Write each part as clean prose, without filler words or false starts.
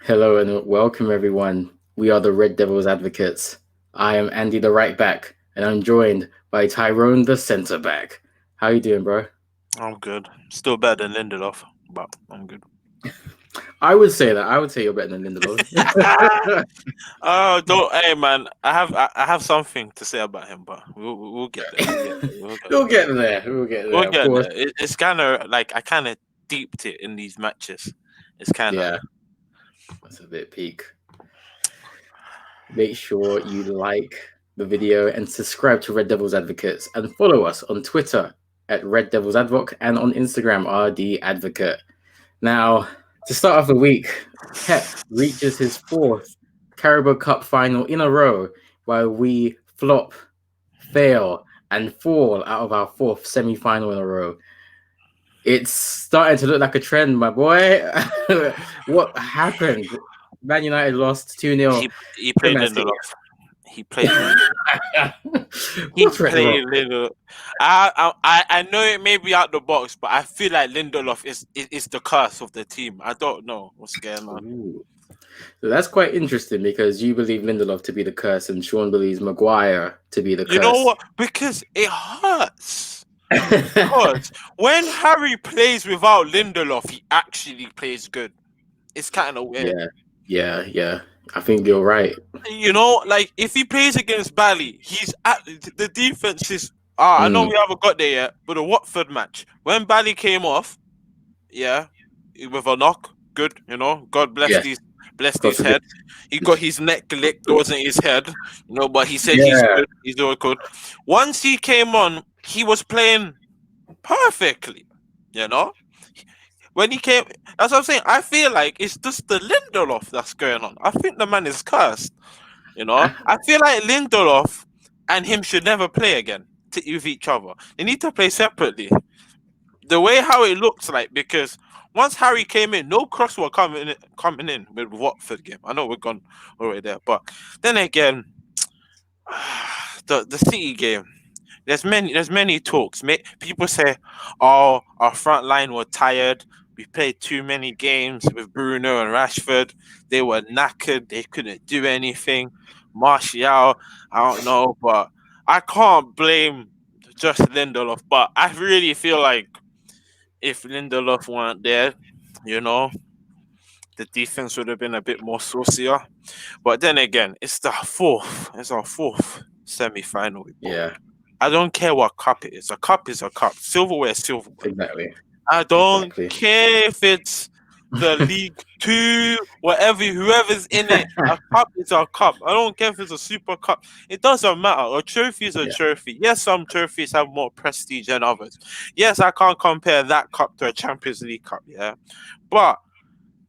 Hello and welcome, everyone. We are the Red Devils Advocates. I am Andy, the right back, and I'm joined by Tyrone, the centre back. How you doing, bro? I'm good. Still better than Lindelof, but I'm good. I would say that. I would say you're better than Lindelof. Oh, don't, hey man. I have something to say about him, but we'll get there. We'll get We'll there. get there. We'll get We'll there, of get course. there. It's kind of like I kind of deeped it in these matches. It's kind of Yeah, that's a bit peak. Make sure you like the video and subscribe to Red Devils Advocates and follow us on Twitter at Red Devils Advoc and on Instagram RD Advocate. Now, to start off the week, Pep reaches his fourth Carabao Cup final in a row, while we flop, fail, and fall out of our fourth semi-final in a row. It's starting to look like a trend, my boy. What happened? Man United lost 2-0 he to played Man City. Lindelof. He played Lindelof. He What's went wrong? played Lindelof. I know it may be out the box, but I feel like Lindelof is the curse of the team. I don't know what's going on. Ooh. So that's quite interesting because you believe Lindelof to be the curse and Sean believes Maguire to be the You know curse. what? Because it hurts. Because when Harry plays without Lindelof, he actually plays good. It's kind of weird. Yeah. I think you're right. You know, like if he plays against Bally, he's at the defense is. I know Mm, we haven't got there yet, but the Watford match when Bally came off, yeah, with a knock, good. You know, God yes, blessed God his forbid. head. He got his neck licked, it wasn't his head. You know, but he said he's Yeah, good. He's doing good. Once he came on, he was playing perfectly. You know, when he came, that's what I'm saying. I feel like it's just the Lindelof that's going on. I think the man is cursed. You know, I feel like Lindelof and him should never play again with each other. They need to play separately. The way how it looks like because once Harry came in, no cross were coming in with Watford game. I know we're gone already there, but then again, the City game. There's many talks. People say, "Oh, our front line were tired. We played too many games with Bruno and Rashford. They were knackered. They couldn't do anything." Martial, I don't know, but I can't blame just Lindelof. But I really feel like if Lindelof weren't there, you know, the defense would have been a bit more saucier. But then again, it's the fourth. It's our fourth semi-final we bowled. yeah, I don't care what cup it is. A cup is a cup. Silverware is silverware. exactly, I don't exactly. care if it's the League Two, whatever, whoever's in it. A cup is a cup. I don't care if it's a Super Cup. It doesn't matter. A trophy is a Yeah, trophy. Yes, some trophies have more prestige than others. Yes, I can't compare that cup to a Champions League cup. Yeah, but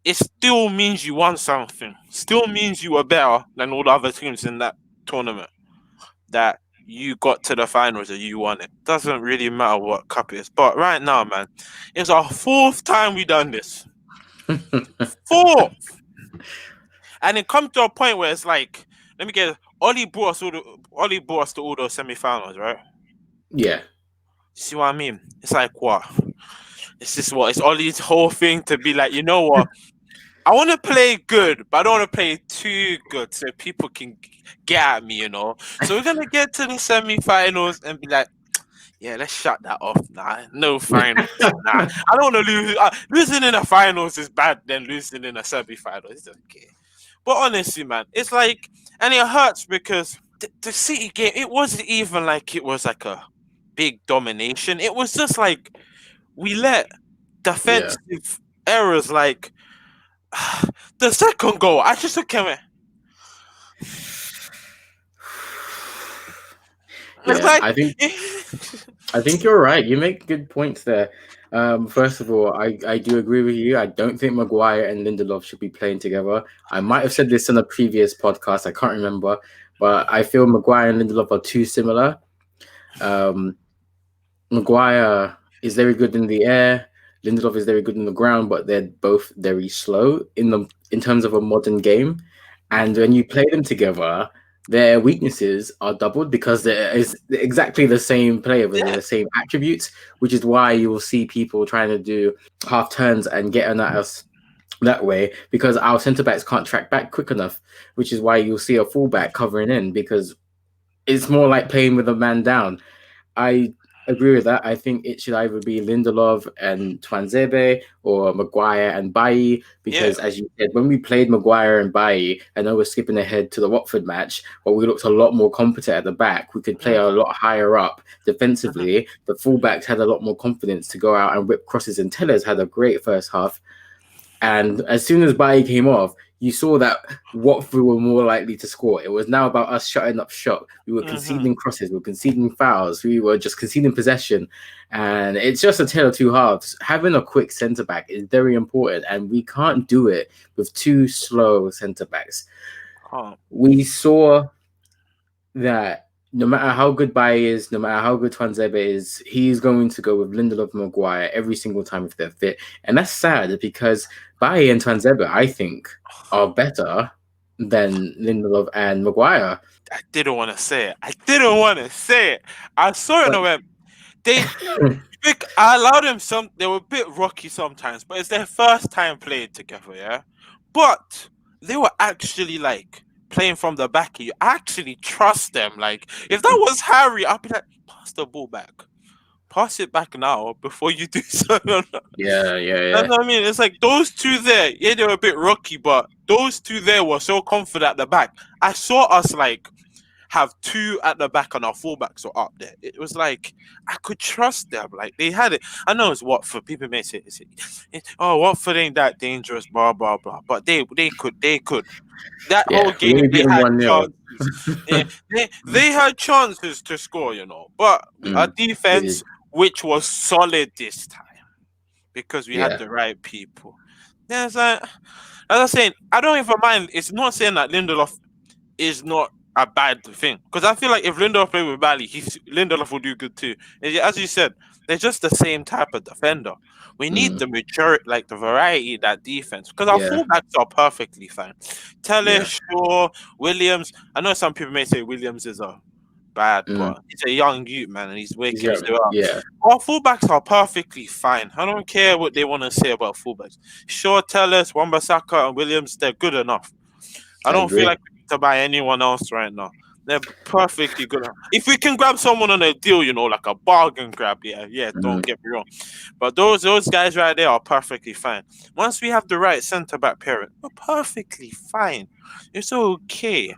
it still means you won something. Still means you were better than all the other teams in that tournament. That you got to the finals and you won it. Doesn't really matter what cup it is. But right now, man, it's our fourth time we done this. Fourth, and it comes to a point where it's like, let me get. Ollie brought us to all those semi-finals, right? yeah, See what I mean? It's like what? It's just what? It's Ollie's whole thing to be like, you know what? I want to play good, but I don't want to play too good so people can get at me, you know. So we're gonna get to the semi-finals and be like, yeah, let's shut that off. Nah, no finals. Nah, I don't want to lose. Losing in the finals is bad than losing in a semi-final. It's okay. But honestly, man, it's like, and it hurts because the City game, it wasn't even like it was like a big domination. It was just like we let yeah, defensive errors like the second goal. I just look at it. It's yeah. like I think you're right. You make good points there. First of all, I do agree with you. I don't think Maguire and Lindelof should be playing together. I might have said this in a previous podcast. I can't remember, but I feel Maguire and Lindelof are too similar. Um, Maguire is very good in the air. Lindelof is very good in the ground, but they're both very slow in terms of a modern game. And when you play them together, their weaknesses are doubled because there is exactly the same player with yeah, the same attributes, which is why you will see people trying to do half turns and getting at us that way because our centre backs can't track back quick enough, which is why you'll see a fullback covering in because it's more like playing with a man down. I agree with that. I think it should either be Lindelof and Twanzebe or Maguire and Bailly Yeah. because, as you said, when we played Maguire and Bailly, I know we're skipping ahead to the Watford match, but we looked a lot more competent at the back. We could play a lot higher up defensively. The fullbacks had a lot more confidence to go out and whip crosses, and Tellers had a great first half. And as soon as Bailly came off, you saw that Watford were more likely to score. It was now about us shutting up shop. We were conceding crosses, we were conceding fouls, we were just conceding possession. And it's just a tale of two halves. Having a quick centre back is very important, and we can't do it with two slow centre backs. We saw that no matter how good Baye is, no matter how good Twanzebe is, he's going to go with Lindelof and Maguire every single time if they're fit. And that's sad because Baye and Twanzebe, I think, are better than Lindelof and Maguire. I didn't want to say it. I saw it and I went, I allowed them some. They were a bit rocky sometimes, but it's their first time playing together, yeah. But they were actually like playing from the back. You actually trust them. Like if that was Harry, I'd be like, pass the ball back, pass it back now before you do something. Yeah. That's what I mean. It's like those two there. Yeah, they were a bit rocky, but those two there were so confident at the back. I saw us like have two at the back and our fullbacks were up there. It was like I could trust them. Like they had it. I know it's Watford. People may say, "Oh, Watford ain't that dangerous," blah blah blah. But they could. That whole game they had chances. They had chances to score, you know. But our defense, which was solid this time, because we had the right people. Yeah, it's like, as I'm saying, I don't even mind. It's not saying that Lindelof is not a bad thing, because I feel like if Lindelof played with Bally, Lindelof will do good too. And as you said, they're just the same type of defender. We need the maturity, like the variety in that defense, because our fullbacks are perfectly fine. Taylor, Shaw, Williams. I know some people may say Williams is a bad, but he's a young youth, man, and he's waking still up. Our fullbacks are perfectly fine. I don't care what they want to say about fullbacks. Shaw, Tellers, Wan-Bissaka, and Williams, they're good enough. I don't feel like we need to buy anyone else right now. They're perfectly good. If we can grab someone on a deal, you know, like a bargain grab, don't get me wrong. But those guys right there are perfectly fine. Once we have the right centre back pairing, we're perfectly fine. It's okay.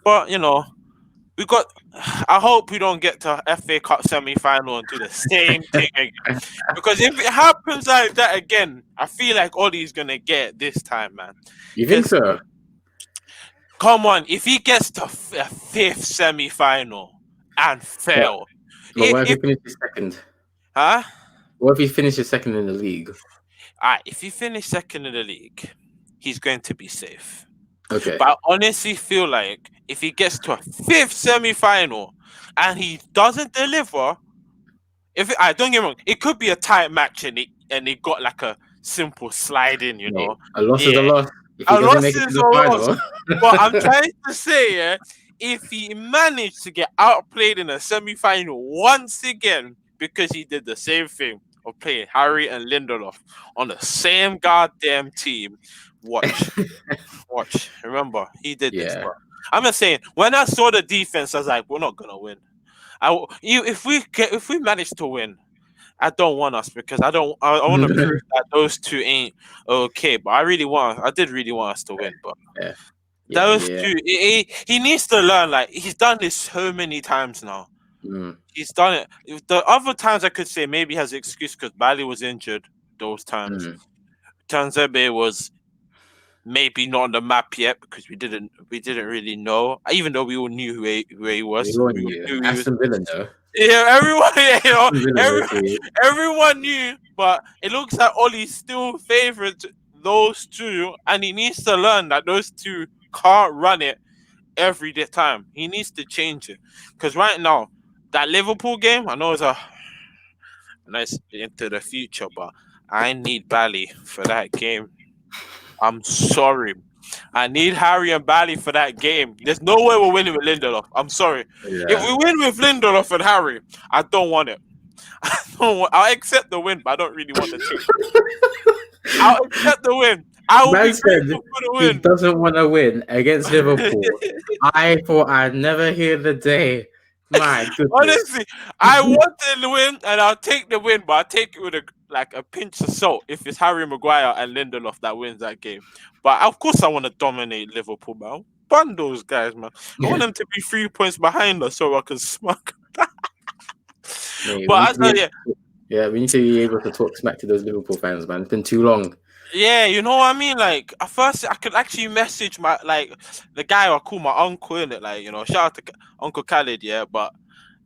But you know, I hope we don't get to FA Cup semi-final and do the same thing again. Because if it happens like that again, I feel like Ollie's gonna get it this time, man. You think so? Come on, if he gets to a fifth semi-final and fail, but what if he finishes second? Huh? What if he finishes second in the league? If he finishes second in the league, he's going to be safe. Okay. But I honestly feel like if he gets to a fifth semi-final and he doesn't deliver, don't get me wrong, it could be a tight match and it got like a simple slide in, you know. A loss is a loss. If he doesn't make it to the final. But I'm trying to say, if he managed to get outplayed in a semi-final once again, because he did the same thing of playing Harry and Lindelof on the same goddamn team, watch. Remember, he did this. Bro. I'm just saying, when I saw the defense, I was like, we're not gonna win. If we manage to win, I don't want us, because I want to prove that those two ain't okay. But I did really want us to win. But those two, he needs to learn. Like, he's done this so many times now. He's done it. The other times I could say maybe he has an excuse because Bali was injured. Those times, Tanzebe was maybe not on the map yet because we didn't really know. Even though we all knew who he was. Aston Villa, though. Yeah, everyone knew, but it looks like Ollie still favoured those two, and he needs to learn that those two can't run it every time. He needs to change it, because right now, that Liverpool game, I know it's a nice into the future, but I need Bally for that game. I'm sorry. I need Harry and Bally for that game. There's no way we're winning with Lindelof. I'm sorry. Yeah. If we win with Lindelof and Harry, I don't want it. I'll accept the win, but I don't really want the team. I'll accept the win. I will be Man said grateful for the he win. doesn't want to win against Liverpool. I thought I'd never hear the day. My goodness. Honestly, I wanted the win, and I'll take the win, but I'll take it with a pinch of salt if it's Harry Maguire and Lindelof that wins that game. But of course, I want to dominate Liverpool, man. Bun those guys, man. I want them to be 3 points behind us so I can smack. Mate, we But need I to be tell you, yeah, we need to be able to talk smack to those Liverpool fans, man. It's been too long. yeah, you know what I mean. Like at first, I could actually message my the guy I call my uncle in it. Like shout out to Uncle Khalid, yeah. But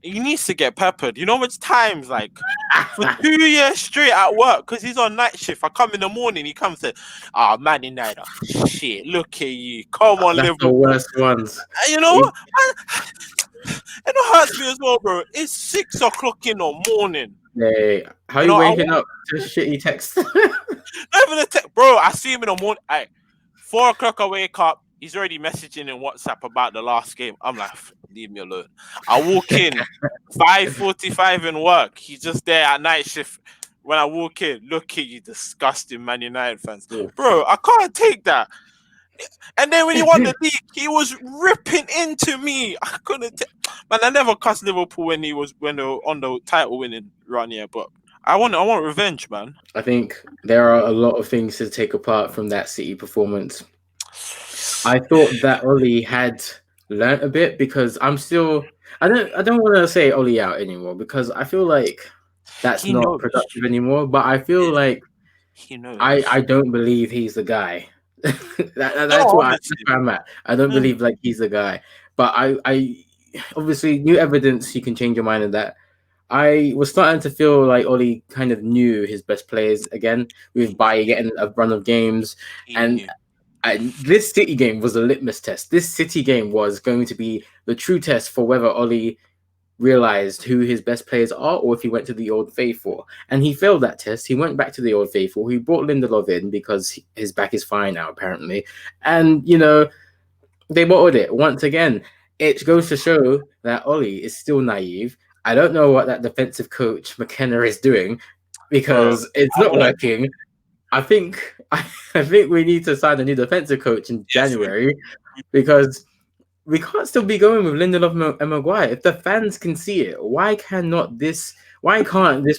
he needs to get peppered. You know much times for 2 years straight at work because he's on night shift. I come in the morning, he comes and Man United, shit, look at you, come on That's the Liverpool. worst ones. And you know It, what? And it hurts me as well, bro. It's 6 o'clock in the morning. hey, how You you know, waking up to shitty text? not even bro. I see him in the morning. 4 o'clock, I wake up. He's already messaging in WhatsApp about the last game. I'm like, leave me alone. I walk in, 5:45 in work. He's just there at night shift. When I walk in, look at you, disgusting Man United fans, bro. I can't take that. And then when he won the league, he was ripping into me. I couldn't. Man, I never cussed Liverpool when they were on the title winning run here, but I want revenge, man. I think there are a lot of things to take apart from that City performance. I thought that Oli had learnt a bit because I don't want to say Oli out anymore because I feel like that's He not knows. productive anymore. But I feel like He knows. I don't believe he's the guy. That's No, where I'm at. I don't believe like he's the guy. But I obviously new evidence you can change your mind on that. I was starting to feel like Oli kind of knew his best players again with Bailly getting a run of games. And this City game was a litmus test. This City game was going to be the true test for whether Oli realized who his best players are or if he went to the old faithful. And he failed that test. He went back to the old faithful. He brought Lindelof in because his back is fine now, apparently. And, they bottled it once again. It goes to show that Oli is still naive. I don't know what that defensive coach McKenna is doing because it's not working. I think we need to sign a new defensive coach in January because we can't still be going with Lindelof and Maguire. If the fans can see it, why can't this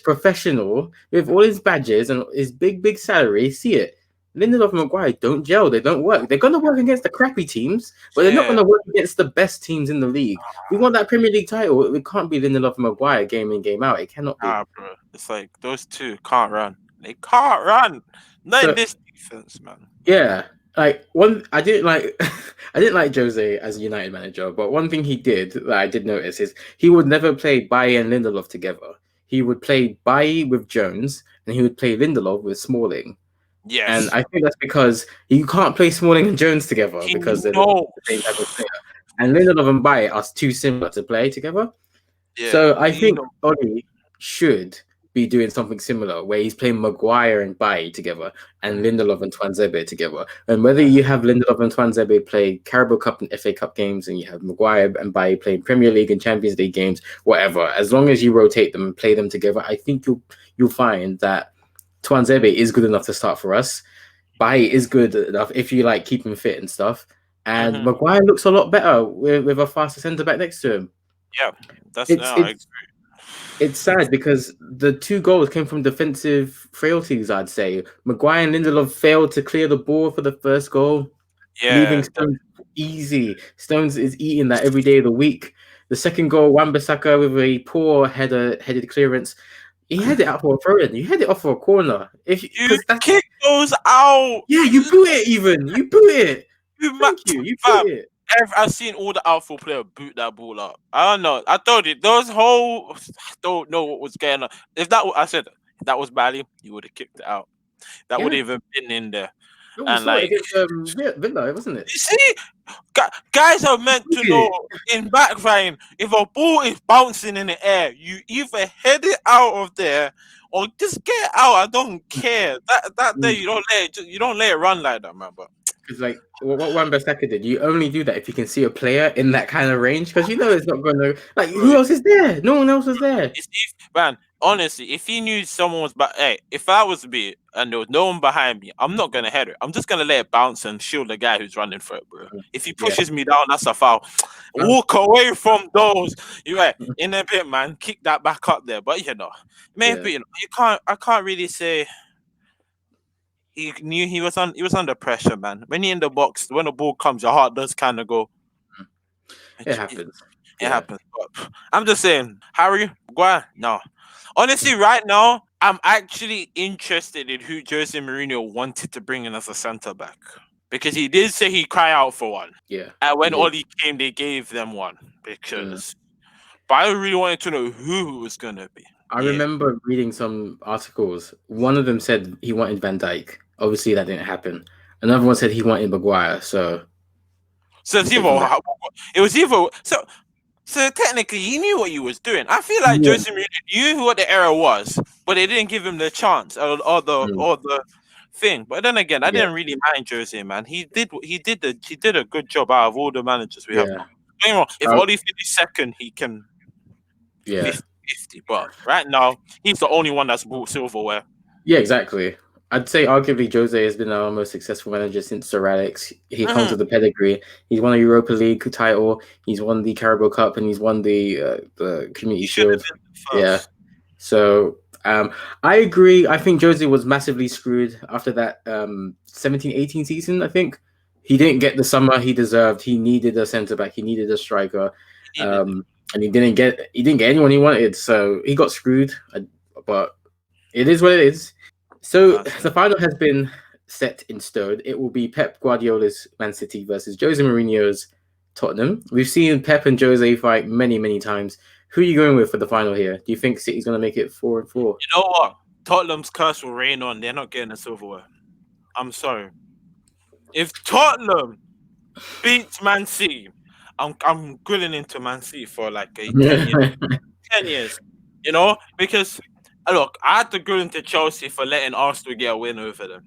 professional with all his badges and his big salary see it? Lindelof and Maguire don't gel. They don't work. They're going to work against the crappy teams, but they're not going to work against the best teams in the league. We want that Premier League title. It can't be Lindelof and Maguire game in, game out. It cannot be. Bro. It's like those two can't run. They can't run. Not in this defense, man. Yeah. I didn't like Jose as a United manager, but one thing he did that I did notice is he would never play Bailly and Lindelof together. He would play Bailly with Jones and he would play Lindelof with Smalling. Yes. And I think that's because you can't play Smalling and Jones together because they're the same type of player. And Lindelof and Bailly are too similar to play together. Yeah, so I think Oli should be doing something similar where he's playing Maguire and Bailly together and Lindelof and Tuanzebe together. And whether you have Lindelof and Tuanzebe play Carabao Cup and FA Cup games and you have Maguire and Bailly playing Premier League and Champions League games, whatever, as long as you rotate them and play them together, I think you'll find that Tuanzebe is good enough to start for us. Bailly is good enough if you keep him fit and stuff. And Maguire looks a lot better with a faster centre back next to him. Yeah, it's sad because the 2 goals came from defensive frailties, I'd say. Maguire and Lindelof failed to clear the ball for the first goal. Yeah, leaving Stones easy. Stones is eating that every day of the week. The second goal, Wan-Bissaka with a poor headed clearance. He had it out for a throw-in. You had it off for a corner. You kick those out. Yeah, you boot it even. You boot it. You boot it. I've seen all the outfield players boot that ball up. I don't know. I told you, I don't know what was going on. If that was Bailly, you would have kicked it out. That would have even been in there. And against Villa, wasn't it? You see, guys are meant to know in backfiring, if a ball is bouncing in the air, you either head it out of there or just get it out. I don't care. That day you don't let it run like that, man. But Because like what Wan-Bissaka did, you only do that if you can see a player in that kind of range, because you know it's not going to like Bro, who else is there? No one else is there. man, honestly, if he knew someone was hey, if I was to be and there was no one behind me, I'm not gonna head it. I'm just gonna let it bounce and shield the guy who's running for it, bro. If he Yeah. pushes me down, that's a foul. Walk away from those. You right in a bit, man. Kick that back up there. But maybe you can't. I can't really say he knew he was under pressure, man. When you're in the box, when the ball comes, your heart does kind of go. It It happens. Yeah. happens. But I'm just saying, Harry Maguire, no. Honestly, right now, I'm actually interested in who Jose Mourinho wanted to bring in as a centre back. Because he did say he'd cry out for one. Yeah. And when he did. Oli came, they gave them one. But I really wanted to know who it was going to be. I remember reading some articles. One of them said he wanted Van Dijk. Obviously, that didn't happen. Another one said he wanted Maguire. So it's either, it was either so technically he knew what he was doing. I feel like Jose Mourinho knew what the error was, but they didn't give him the chance or the thing. But then again, I didn't really mind Jose, man. He did a good job out of all the managers we have now. If Oli finished second, he can 50-50. But right now, he's the only one that's brought silverware. Yeah, exactly. I'd say arguably Jose has been our most successful manager since Sir Alex. He comes with the pedigree. He's won a Europa League title. He's won the Carabao Cup, and he's won the Community Shield. Yeah. So I agree. I think Jose was massively screwed after that 17-18 season. I think he didn't get the summer he deserved. He needed a centre back. He needed a striker, and he didn't get anyone he wanted. So he got screwed. But it is what it is. So the final has been set in stone. It will be Pep Guardiola's Man City versus Jose Mourinho's Tottenham. We've seen Pep and Jose fight many, many times. Who are you going with for the final here? Do you think City's going to make it 4-4? You know what? Tottenham's curse will rain on. They're not getting a silverware. I'm sorry. If Tottenham beats Man City, I'm grilling into Man City for like 10 years. 10 years. Because look, I had to grill into Chelsea for letting Arsenal get a win over them.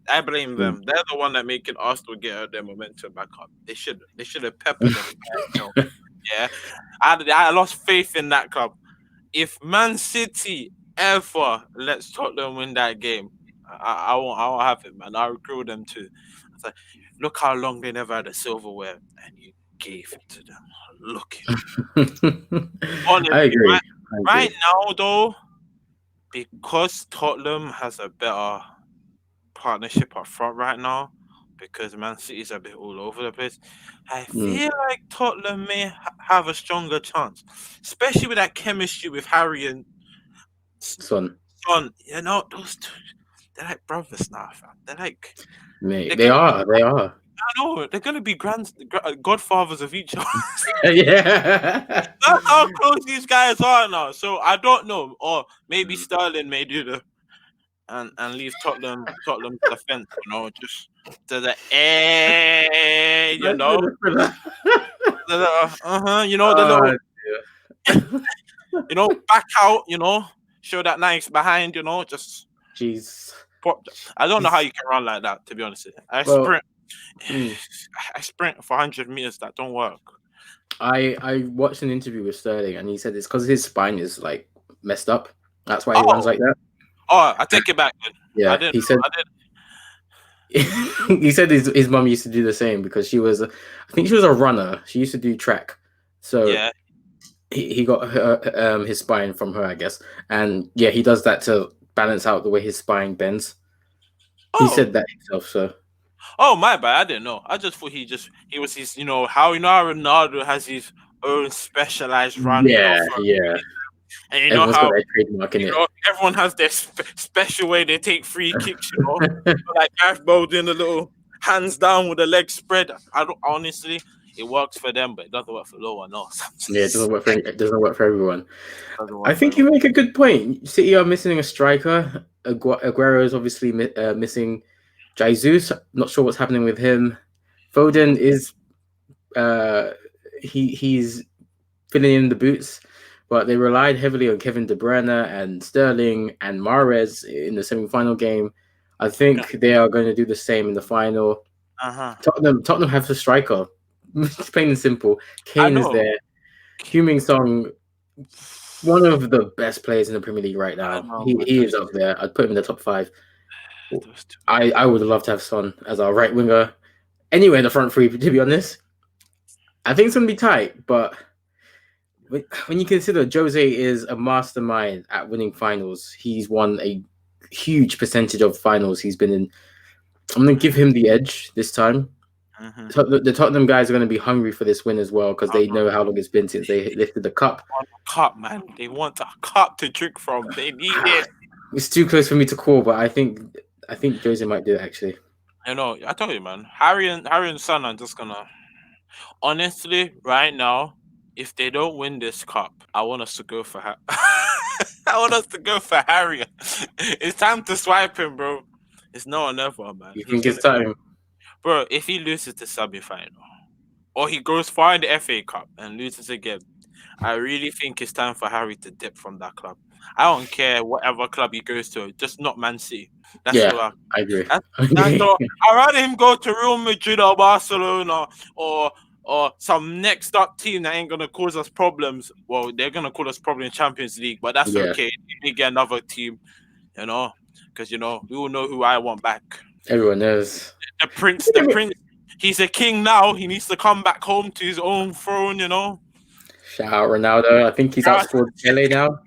I blame them. They're the one that making Arsenal get their momentum back up. They should have peppered them. Yeah, I lost faith in that club. If Man City ever lets Tottenham win that game, I won't have it, man. I'll grill them too. It's like, look how long they never had a silverware, and you gave it to them. Look at honestly, I agree. Right now, though, because Tottenham has a better partnership up front right now, because Man City's a bit all over the place, I feel like Tottenham may have a stronger chance, especially with that chemistry with Harry and Son. Those two, they're like brothers now, fam. They're like... They are. I know, they're going to be godfathers of each other. Yeah. That's how close these guys are now. So I don't know. Or maybe Sterling may do and leave Tottenham's defense, just to the end, the little, back out, show that nice behind, just. Jeez. I don't know how you can run like that, to be honest. I sprint for 100 meters. That don't work. I watched an interview with Sterling, and he said it's because his spine is like messed up. That's why he runs like that. Oh, I take it back. Then. Yeah, he said. He said his mum used to do the same because she was, I think she was a runner. She used to do track, so yeah. He got his spine from her, I guess, and yeah, he does that to balance out the way his spine bends. He said that himself, so. Oh, my bad. I didn't know. I just thought he was his, how Ronaldo has his own specialized run. Yeah. And you know how everyone has their special way they take free kicks, like Gareth Bale doing the little hands down with the leg spread. Honestly, it works for them, but it doesn't work for no one else. Yeah, it doesn't work for everyone. I think you make a good point. City are missing a striker. Aguero is obviously missing. Jesus, not sure what's happening with him. Foden is he's filling in the boots, but they relied heavily on Kevin De Bruyne and Sterling and Mahrez in the semi-final game. I think they are going to do the same in the final. Tottenham have a striker. It's plain and simple. I Kane is know. there. Heung-min Song, one of the best players in the Premier League right I now. know, He man. he is up there. I'd put him in the top 5. Those two. I would love to have Son as our right winger. Anywhere in the front three, to be honest. I think it's going to be tight, but when you consider Jose is a mastermind at winning finals, he's won a huge percentage of finals he's been in. I'm going to give him the edge this time. Mm-hmm. The Tottenham guys are going to be hungry for this win as well because I they know. know how long it's been since they lifted the cup. Want a cup, man. They want a cup to drink from. They need it. It's too close for me to call, but I think Jose might do it actually. You know, I told you, man. Harry and Son are just gonna. Honestly, right now, if they don't win this cup, I want us to go for I want us to go for Harry. It's time to swipe him, bro. It's no one ever, man. You He's think it's gonna, time? bro. If he loses the semi-final, or he goes far in the FA Cup and loses again, I really think it's time for Harry to dip from that club. I don't care whatever club he goes to, just not Man City. That's Yeah, all. I agree. That's all. I'd rather him go to Real Madrid or Barcelona or some next up team that ain't gonna cause us problems. Well, they're gonna cause us problems in Champions League, but that's Yeah. okay. You get another team, because we all know who I want back. Everyone knows. The prince. He's a king now. He needs to come back home to his own throne. Shout out Ronaldo. I think he's outscored Pele now.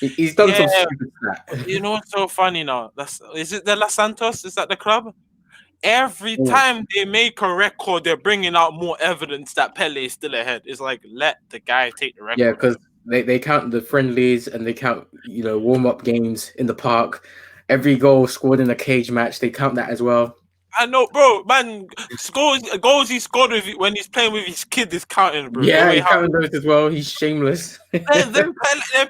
He's done some Yeah. stupid stat. You know what's so funny now? Is it the Los Santos? Is that the club? Every Yeah. time they make a record, they're bringing out more evidence that Pele is still ahead. It's like, let the guy take the record. Yeah, because they count the friendlies and they count, warm-up games in the park. Every goal scored in a cage match, they count that as well. I know, bro. Man, goals he scored when he's playing with his kid is counting, bro. Yeah, he's counting those as well. He's shameless. Then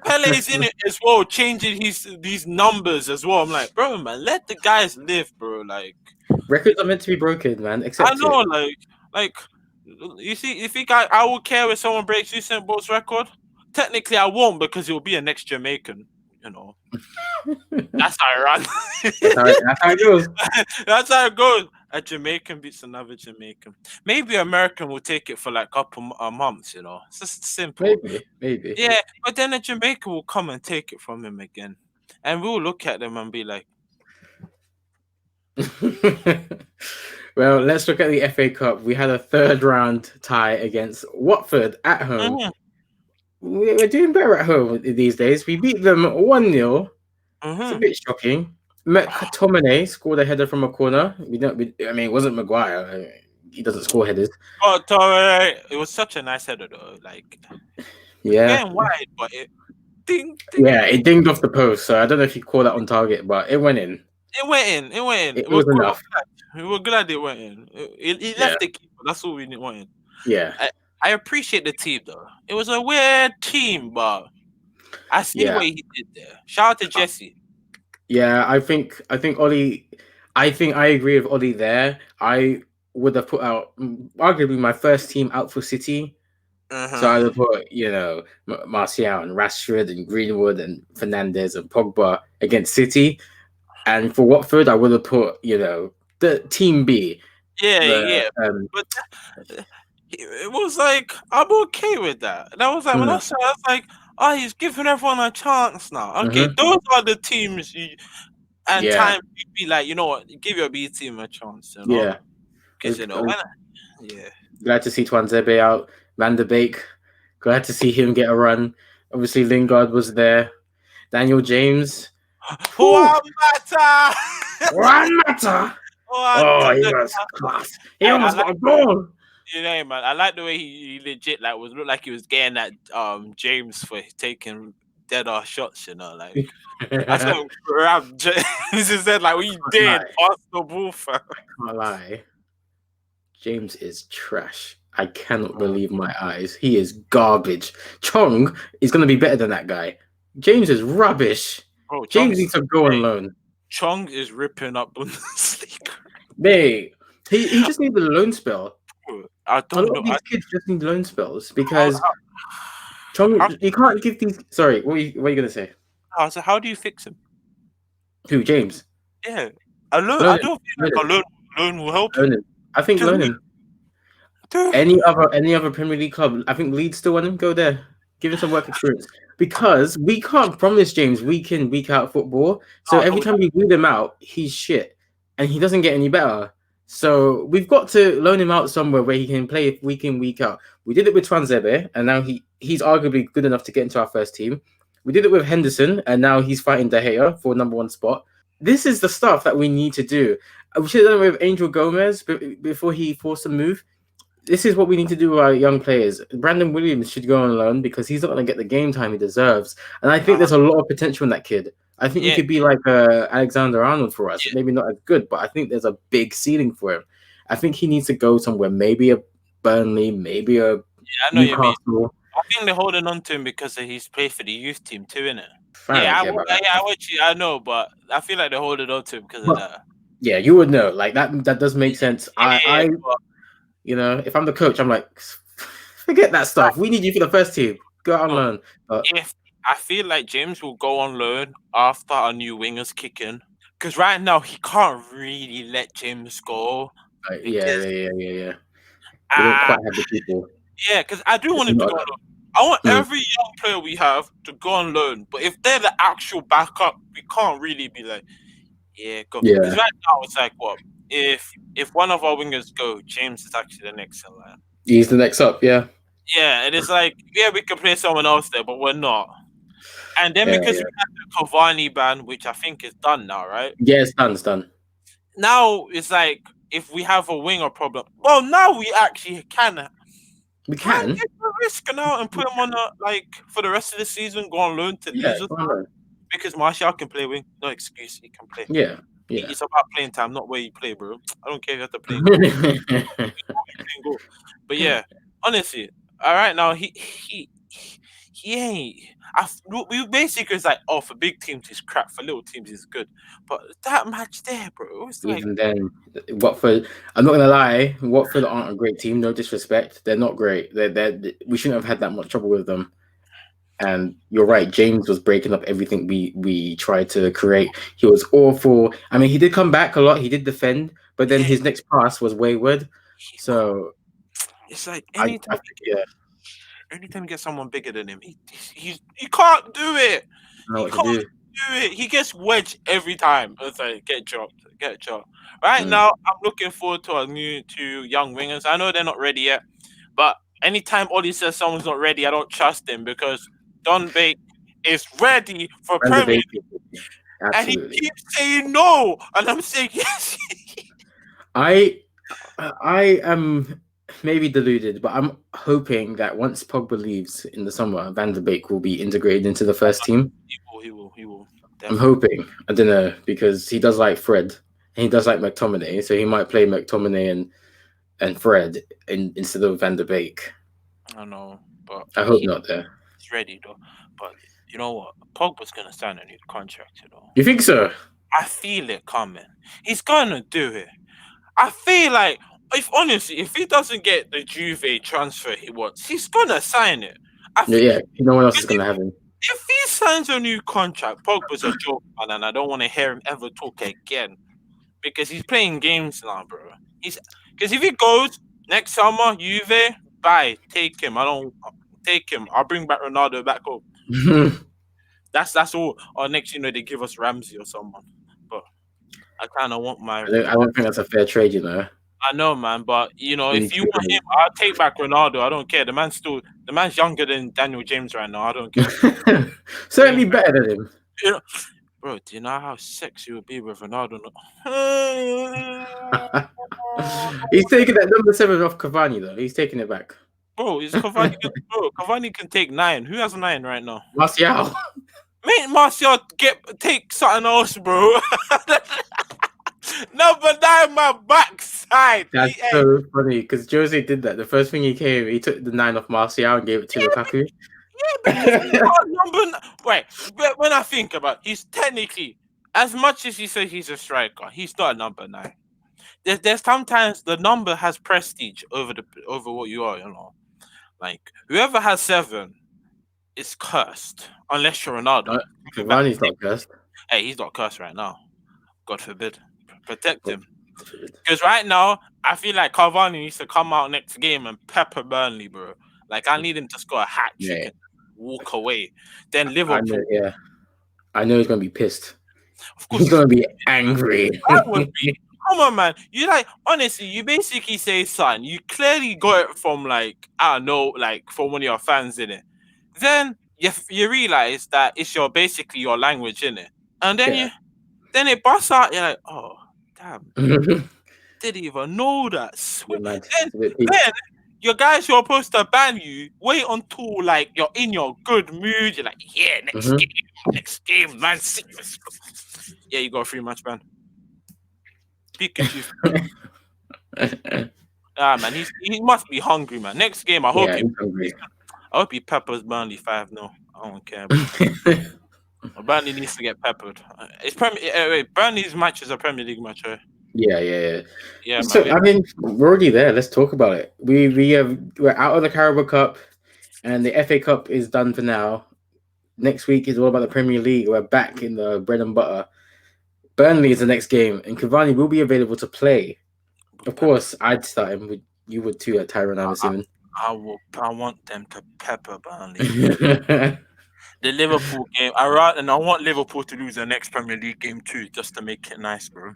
Pele's in it as well, changing these numbers as well. I'm like, bro, man, let the guys live, bro. Like, records are meant to be broken, man. Accept I know, it. like you see, if I will care if someone breaks Usain Bolt's record. Technically, I won't because it will be a next Jamaican. That's how I run. That's how it goes. That's how it goes. A Jamaican beats another Jamaican. Maybe American will take it for like a couple months. It's just simple. Maybe. Yeah, but then a Jamaican will come and take it from him again, and we'll look at them and be like, well, let's look at the FA Cup. We had a third round tie against Watford at home. Mm-hmm. We're doing better at home these days. We beat them 1-0. Mm-hmm. It's a bit shocking. McTominay scored a header from a corner. It wasn't Maguire. He doesn't score headers. But it was such a nice header though. Like, yeah, going wide, but it ding. Yeah, it dinged off the post. So I don't know if you call that on target, but it went in. It went in. It was enough. We were glad it went in. It left the keeper. That's all we wanted. Yeah. I appreciate the team though. It was a weird team, but I see what he did there. Shout out to Jesse. Yeah, I think Ollie. I think I agree with Ollie there. I would have put out arguably my first team out for City. So I would put Martial and Rashford and Greenwood and Fernandes and Pogba against City, and for Watford I would have put the team B. Yeah. But it was like I'm okay with that. That was like when I saw it, I was like, oh, he's giving everyone a chance now. Okay, those are the teams time you'd be like, you know what, give your B team a chance, Yeah. Because glad to see Twanzebe out. Van der Beek, glad to see him get a run. Obviously Lingard was there. Daniel James. Juan Mata! Oh, he was class. He almost got a goal. Man, I like the way he legit looked like he was getting that James for taking dead ass shots, like that's what grabbed James and said, like, what you did, pass the ball for. I can't lie. James is trash. I cannot believe my eyes. He is garbage. Chong is gonna be better than that guy. James is rubbish. Bro, James needs to go on loan. Chong is ripping up Bundesliga. He just needs a loan spell. I don't know. These kids just need loan spells because Chong, you can't give these. Sorry, what are you gonna say? So how do you fix him? Who, James? Yeah, I don't think a loan will help him. I think To loan me, him. to, Any other Premier League club, I think Leeds still want him. Go there, give him some work experience. Because we can't promise James week in week out football. So oh, every time we wheel him out, he's shit, and he doesn't get any better. So we've got to loan him out somewhere where he can play week in week out. We did it with Twanzebe, and now he's arguably good enough to get into our first team. We did it with Henderson, and now he's fighting De Gea for number one spot. This is the stuff that we need to do. We should have done it with Angel Gomez before he forced a move. This is what we need to do with our young players. Brandon Williams should go on loan because he's not going to get the game time he deserves. And I think uh, there's a lot of potential in that kid. I think he yeah, could be like Alexander Arnold for us. yeah, Maybe not as good, but I think there's a big ceiling for him. I think he needs to go somewhere, maybe a Burnley, maybe a I know what you mean. Newcastle. I think they're holding on to him because he's played for the youth team too, innit? I Yeah, don't care about that yeah, stuff. I know, but I feel like they're holding on to him because of But that. yeah, you would know. Like that does make sense. Yeah, but If I'm the coach, I'm like, forget that stuff. We need you for the first team. Go out and no, learn. But if I feel like James will go on loan after our new wingers kick in, because right now he can't really let James go because yeah. We don't uh quite have the people. yeah, because I do want him to go on loan. I want every young player we have to go on loan, but if they're the actual backup, we can't really be like, yeah, go. Because Yeah, right now it's like what if one of our wingers go, James is actually the next in line. he's the next up. Yeah, Yeah, and it's like yeah, we can play someone else there, but we're not. And then yeah, because yeah. we had the Cavani ban, which I think is done now, right? Yeah, it's done. It's done. Now it's like if we have a winger problem, well, now we actually can We can can. take the risk now and put him on a like for the rest of the season, go on loan to Yeah, lose us go on loan. because Martial can play wing. No excuse, he can play. Yeah, yeah. It's about playing time, not where you play, bro. I don't care if you have to play in goal. Playing goal. But yeah, honestly, all right now he ain't. We basically it's like, oh, for big teams he's crap, for little teams he's good. But that match there, bro, it's like Even then, Watford. I'm not gonna lie. Watford aren't a great team. No disrespect. They're not great. We shouldn't have had that much trouble with them. And you're right. James was breaking up everything we tried to create. He was awful. I mean, he did come back a lot. He did defend, but then yeah, his next pass was wayward. So it's like I think yeah, anytime you get someone bigger than him, he can't do it. I know He what to can't do. do it. He gets wedged every time. It's like get dropped. Right Mm. now, I'm looking forward to our new two young wingers. I know they're not ready yet, but anytime Ollie says someone's not ready, I don't trust him because Don Bake is ready for And the Premier basic, League, and he absolutely. keeps saying no, and I'm saying yes. I am maybe deluded, but I'm hoping that once Pogba leaves in the summer, Van der Beek will be integrated into the first team. He will. I'm Definitely. hoping. I don't know because he does like Fred and he does like McTominay, so he might play McTominay and Fred instead of Van der Beek. I know, but I hope not there. he's ready though. But you know what? Pogba's gonna sign a new contract. You know, You think so? I feel it coming. He's gonna do it. I feel like if he doesn't get the Juve transfer he wants, he's gonna sign it. I Yeah, feel, yeah. No one else is if, gonna have him. if he signs a new contract, Pogba's a joke, man, and I don't want to hear him ever talk again because he's playing games now, bro. He's because if he goes next summer, Juve, bye, take him. I don't take him. I'll bring back Ronaldo back home. That's all. Or next, they give us Ramsey or someone. But I kind of want my. I don't think that's a fair trade, you know. I know, man, but We need if to you give want him, I'll take back Ronaldo. I don't care. The man's younger than Daniel James right now. I don't care. him. Certainly better than him. You know, bro, do you know how sexy it would be with Ronaldo? He's taking that number 7 off Cavani though. He's taking it back. Bro, is Cavani? Bro, Cavani can take 9. Who has 9 right now? Martial. Mate, Martial, take something else, bro. Number 9, my backside. That's so funny because Jose did that. The first thing he came, he took the 9 off Martial and gave it to Lukaku. Yeah, because he's not number. Wait, but when I think about it, he's technically, as much as he says he's a striker, he's not a number 9. There's sometimes the number has prestige over what you are, Like whoever has 7 is cursed, unless you're Ronaldo. Cavani's not cursed. Hey, he's not cursed right now. God forbid. Protect him. Because right now, I feel like Cavani needs to come out next game and pepper Burnley, bro. Like, I need him to score a hat trick Yeah, and walk away. Then I know. Liverpool, Yeah, I know he's gonna be pissed. of course, He's he's gonna be angry. I would be. Come on, man. You like honestly, you basically say, son, you clearly got it from like I don't know, like from one of your fans in it. Then you realize that it's your basically your language in it, and then Yeah. it busts out. You're like, oh damn, You're didn't even know that. mad. Then It's a bit peak. then your guys who are supposed to ban you wait until like you're in your good mood. You're like, yeah, next game, man. Yeah, you got a 3 match ban. Pikachu. Ah man, he must be hungry, man. Next game, Yeah, he's hungry. I hope he peppers Burnley 5-0. I don't care, bro. Burnley needs to get peppered. It's wait, Burnley's match is a Premier League match, right? Yeah. Yeah, So man. I mean, we're already there. Let's talk about it. We're out of the Carabao Cup, and the FA Cup is done for now. Next week is all about the Premier League. We're back in the bread and butter. Burnley is the next game, and Cavani will be available to play. Of course, I'd start him. You would too, at Tyrone, I'm assuming. I want them to pepper Burnley. The Liverpool game, I want Liverpool to lose the next Premier League game too, just to make it nice, bro.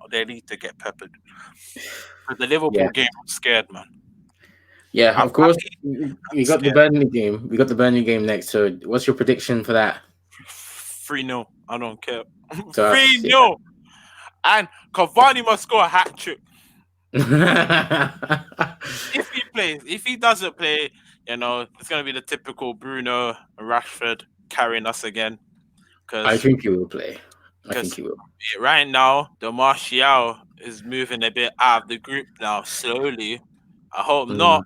They need to get peppered. But the Liverpool game, I'm scared, man. Yeah, I'm of course. happy. We got the Burnley game. We got the Burnley game next. So, what's your prediction for that? 3-0. I don't care. So, 3-0. And Cavani must score a hat trick. If he plays, if he doesn't play, it's gonna be the typical Bruno Rashford carrying us again. I think he will play. I think he will. Right now, the Martial is moving a bit out of the group now, slowly. I hope not,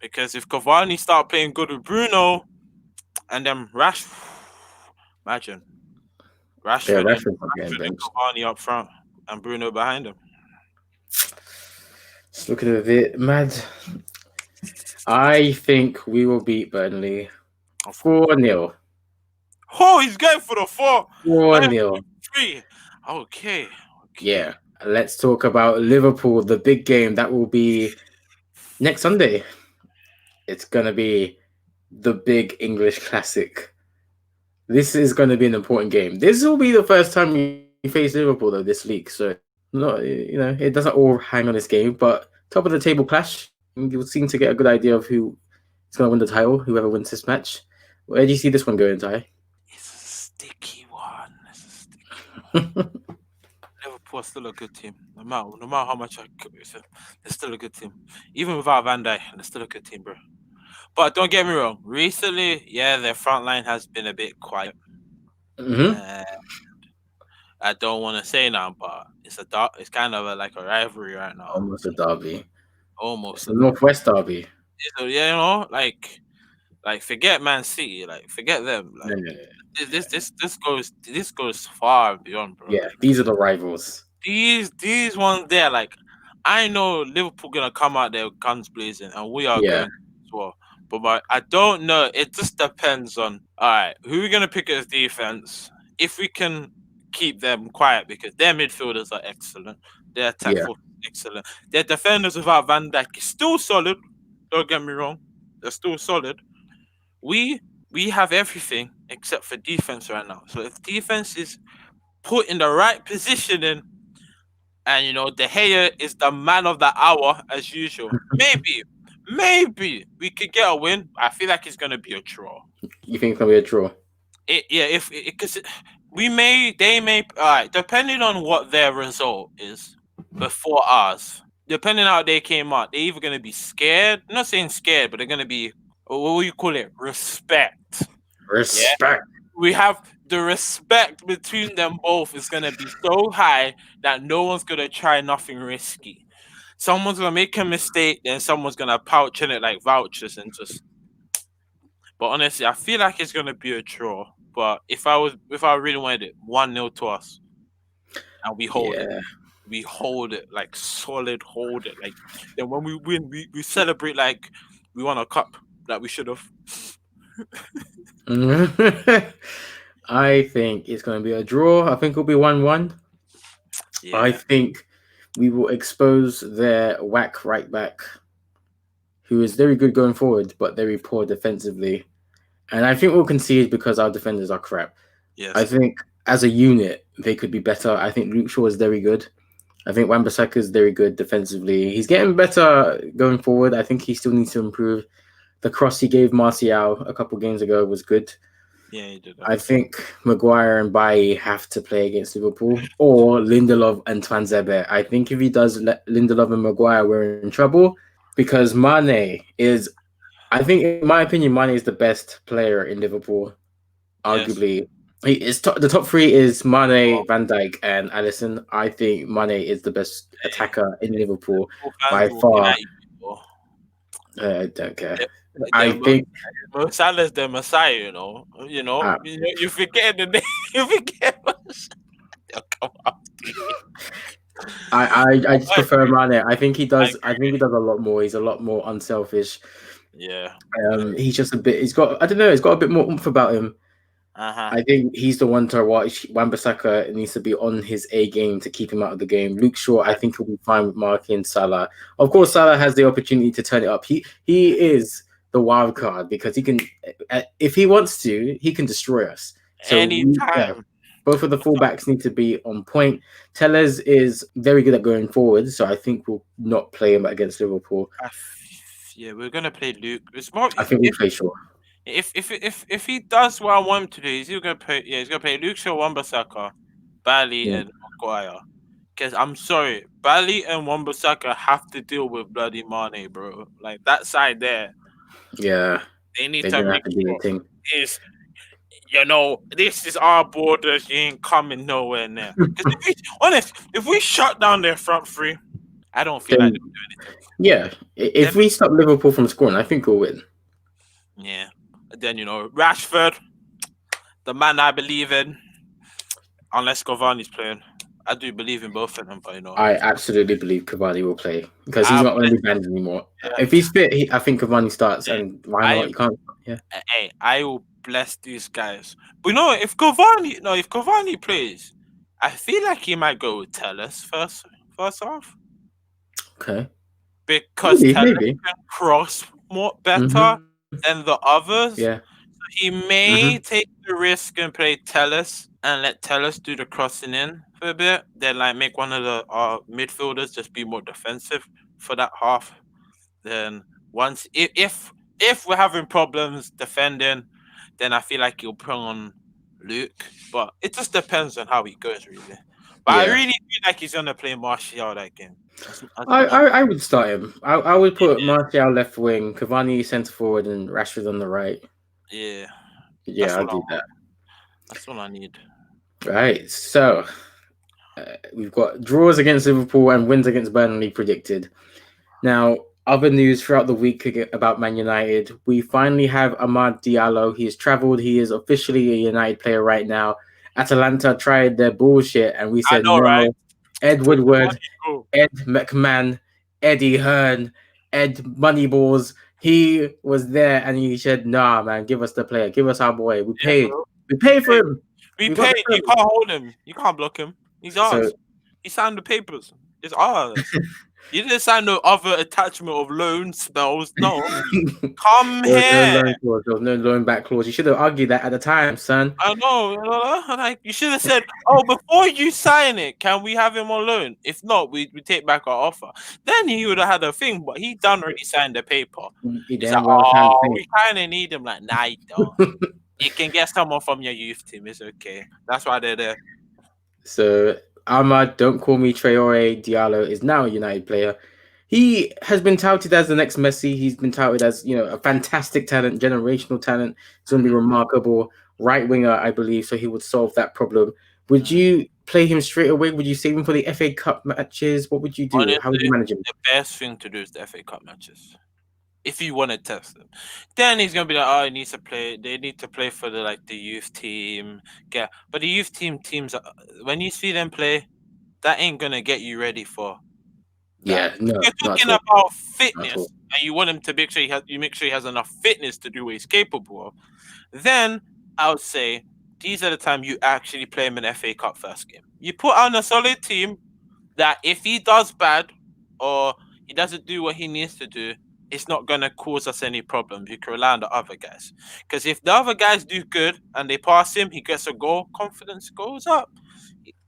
because if Cavani start playing good with Bruno, and then imagine Rashford and Cavani up front, and Bruno behind him. It's looking a bit mad. I think we will beat Burnley 4-0. Oh, he's going for the 4-0. 3. Okay. Yeah. Let's talk about Liverpool, the big game. That will be next Sunday. It's going to be the big English classic. This is going to be an important game. This will be the first time we face Liverpool, though, this league. So, it doesn't all hang on this game. But top of the table clash, you'll seem to get a good idea of who is going to win the title, whoever wins this match. Where do you see this one going, Ty? It's a sticky one. Liverpool are still a good team. No matter how much they're still a good team. Even without Van Dijk, they're still a good team, bro. But don't get me wrong. Recently, their front line has been a bit quiet. I don't want to say now, but it's kind of like a rivalry right now. Almost a derby. Almost a Northwest derby. So, like forget Man City, like forget them. Like, This goes far beyond, bro. Yeah, these are the rivals. These ones there, like I know Liverpool gonna come out there guns blazing, and we are going as well. But I don't know. It just depends on who we're gonna pick as defense. If we can keep them quiet, because their midfielders are excellent, their attack force is excellent. Their defenders without Van Dijk is still solid. Don't get me wrong, they're still solid. We have everything except for defense right now. So if defense is put in the right positioning, and De Gea is the man of the hour as usual, maybe we could get a win. I feel like it's gonna be a draw. You think it's gonna be a draw? Because they may. Depending on what their result is before ours, depending on how they came out, they're either gonna be scared. I'm not saying scared, but they're gonna be, what will you call it? Respect. Yeah? We have the respect between them both is gonna be so high that no one's gonna try nothing risky. Someone's gonna make a mistake, then someone's gonna pouch in it like vouchers and just. But honestly, I feel like it's gonna be a draw. But if I really wanted it, 1-0 to us, and we hold it. We hold it, like solid hold it. Like then when we win, we celebrate like we won a cup that we should have. I think it's going to be a draw. I think it'll be 1-1. Yeah. I think we will expose their whack right back, who is very good going forward, but very poor defensively. And I think we'll concede because our defenders are crap. I Yes. think as a unit, they could be better. I think Luke Shaw is very good. I think Wan-Bissaka is very good defensively. He's getting better going forward. I think he still needs to improve. The cross he gave Martial a couple games ago was good. Yeah, he did that. I think Maguire and Bailly have to play against Liverpool, or Lindelof and Twanzebe. I think if he does Lindelof and Maguire, we're in trouble because Mane is, I think, in my opinion, Mane is the best player in Liverpool. Yes. Arguably, the top three is Mane, Van Dijk, and Alisson. I think Mane is the best attacker in Liverpool Liverpool fans by will be far. like, you I don't care. I know, think Mo Salah's the Messiah, uh, you forget the name. You forget. Come on. I just I prefer agree. Mane. I think he I does. I agree. think he does a lot more. He's a lot more unselfish. Yeah. He's just a bit. He's got. I don't know. He's got a bit more oomph about him. Uh-huh. I think he's the one to watch. Wan-Bissaka needs to be on his A game to keep him out of the game. Luke Shaw, I think he'll be fine with marking Salah. Of course, Salah has the opportunity to turn it up. He is the wild card because he can, if he wants to, he can destroy us. So yeah, Anytime. both of the fullbacks need to be on point. Tellez is very good at going forward, so I think we'll not play him against Liverpool. Yeah, we're gonna play Luke. It's more I think we'll play Shaw. if he does what I want him to do, he's gonna play. Yeah, he's gonna play Luke Shaw, Wan-Bissaka, Bally, Mm, and Maguire. Because I'm sorry, Bally and Wan-Bissaka have to deal with bloody Mane, bro. Like that side there, yeah, they need they're to gonna have make to do their sure thing. is this is our borders. You ain't coming nowhere near. Because if we shut down their front three, I don't feel like Then they'll do anything. yeah, if Then we stop Liverpool from scoring, I think we'll win. yeah, then Rashford, the man I believe in. Unless Cavani's playing, I do believe in both of them. But I absolutely believe Cavani will play because he's I not going bless, to be banned anymore. yeah, If he's fit, I think Cavani starts, yeah. and why I not? You can't. Yeah, hey, I will bless these guys. But if Cavani plays, I feel like he might go with Tellus first off okay, because maybe, Tellus maybe. can cross more better Mm-hmm. than the Yeah. others. He Mm-hmm. may take the risk and play Tellus and let Tellus do the crossing in for a bit. Then like make one of the midfielders just be more defensive for that half. Then once if we're having problems defending, then I feel like you'll put on Luke. But it just depends on how he goes really. But I Yeah. really feel like he's gonna play Martial that game. As I, much as I I would start him. I would put Martial left wing, Cavani centre forward, and Rashford on the right. yeah, Yeah, that's I'll what I do want. that. That's what I need. Right. So we've got draws against Liverpool and wins against Burnley predicted. Now, other news throughout the week about Man United. We finally have Amad Diallo. He has travelled. He is officially a United player right now. Atalanta tried their bullshit, and we I said know, right? no. Ed Where's the Woodward, money go? Ed McMahon, Eddie Hearn, Ed Moneyballs. He was there, and he said, "Nah, man, give us the player. Give us our boy. We Yeah, paid. bro. We paid for Hey, him. we We got the paid. You terms." can't hold him. You can't block him. He's So ours. He signed the papers. It's ours. You didn't sign no other attachment of loan spells. No. Come there was no here. loan clause. There was no loan back clause. You should have argued that at the time, son. I know. Like you should have said, "Oh, before you sign it, can we have him on loan? If not, we take back our offer." Then he would have had a thing, but he done already signed the paper. You He's like, damn well can't "Oh, think. we kind of need him." Like, nah, you don't. You can get someone from your youth team. It's okay. That's why they're there. So Ahmad, don't call me Traore Diallo, is now a United player. He has been touted as the next Messi. He's been touted as a fantastic talent, generational talent. He's going to be remarkable. Right winger, I believe, so he would solve that problem. Would Mm. you play him straight away? Would you save him for the FA Cup matches? What would you do? How would you Honestly, manage him? the best thing to do is the FA Cup matches. If you want to test them, then he's gonna be like, "Oh, he needs to play. They need to play for the youth team." Yeah, but the youth teams, when you see them play, that ain't gonna get you ready for that. Yeah, If no, you're not at talking all. about Not at all. fitness, and you want him to make sure you make sure he has enough fitness to do what he's capable of, then I would say these are the time you actually play him in FA Cup first game. You put on a solid team, that if he does bad or he doesn't do what he needs to do, it's not gonna cause us any problems. You can rely on the other guys. Because if the other guys do good and they pass him, he gets a goal, confidence goes up.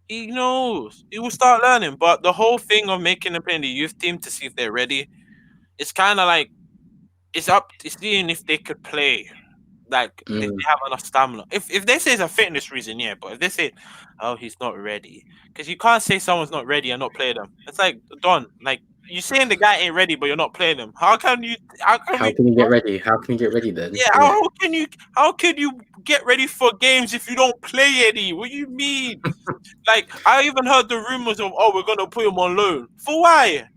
He knows. He will start learning. But the whole thing of making them play in the youth team to see if they're ready, it's kind of like it's up to seeing if they could play. Like if Mm. they have enough stamina. If they say it's a fitness reason, yeah. But if they say, oh, he's not ready, because you can't say someone's not ready and not play them. It's like Don, like you saying the guy ain't ready, but you're not playing him. How can you? How can How we? can you get ready? How can you get ready then? Yeah. Yeah. How can you? How can you get ready for games if you don't play any? What do you mean? Like I even heard the rumors of, oh, we're gonna put him on loan. For why?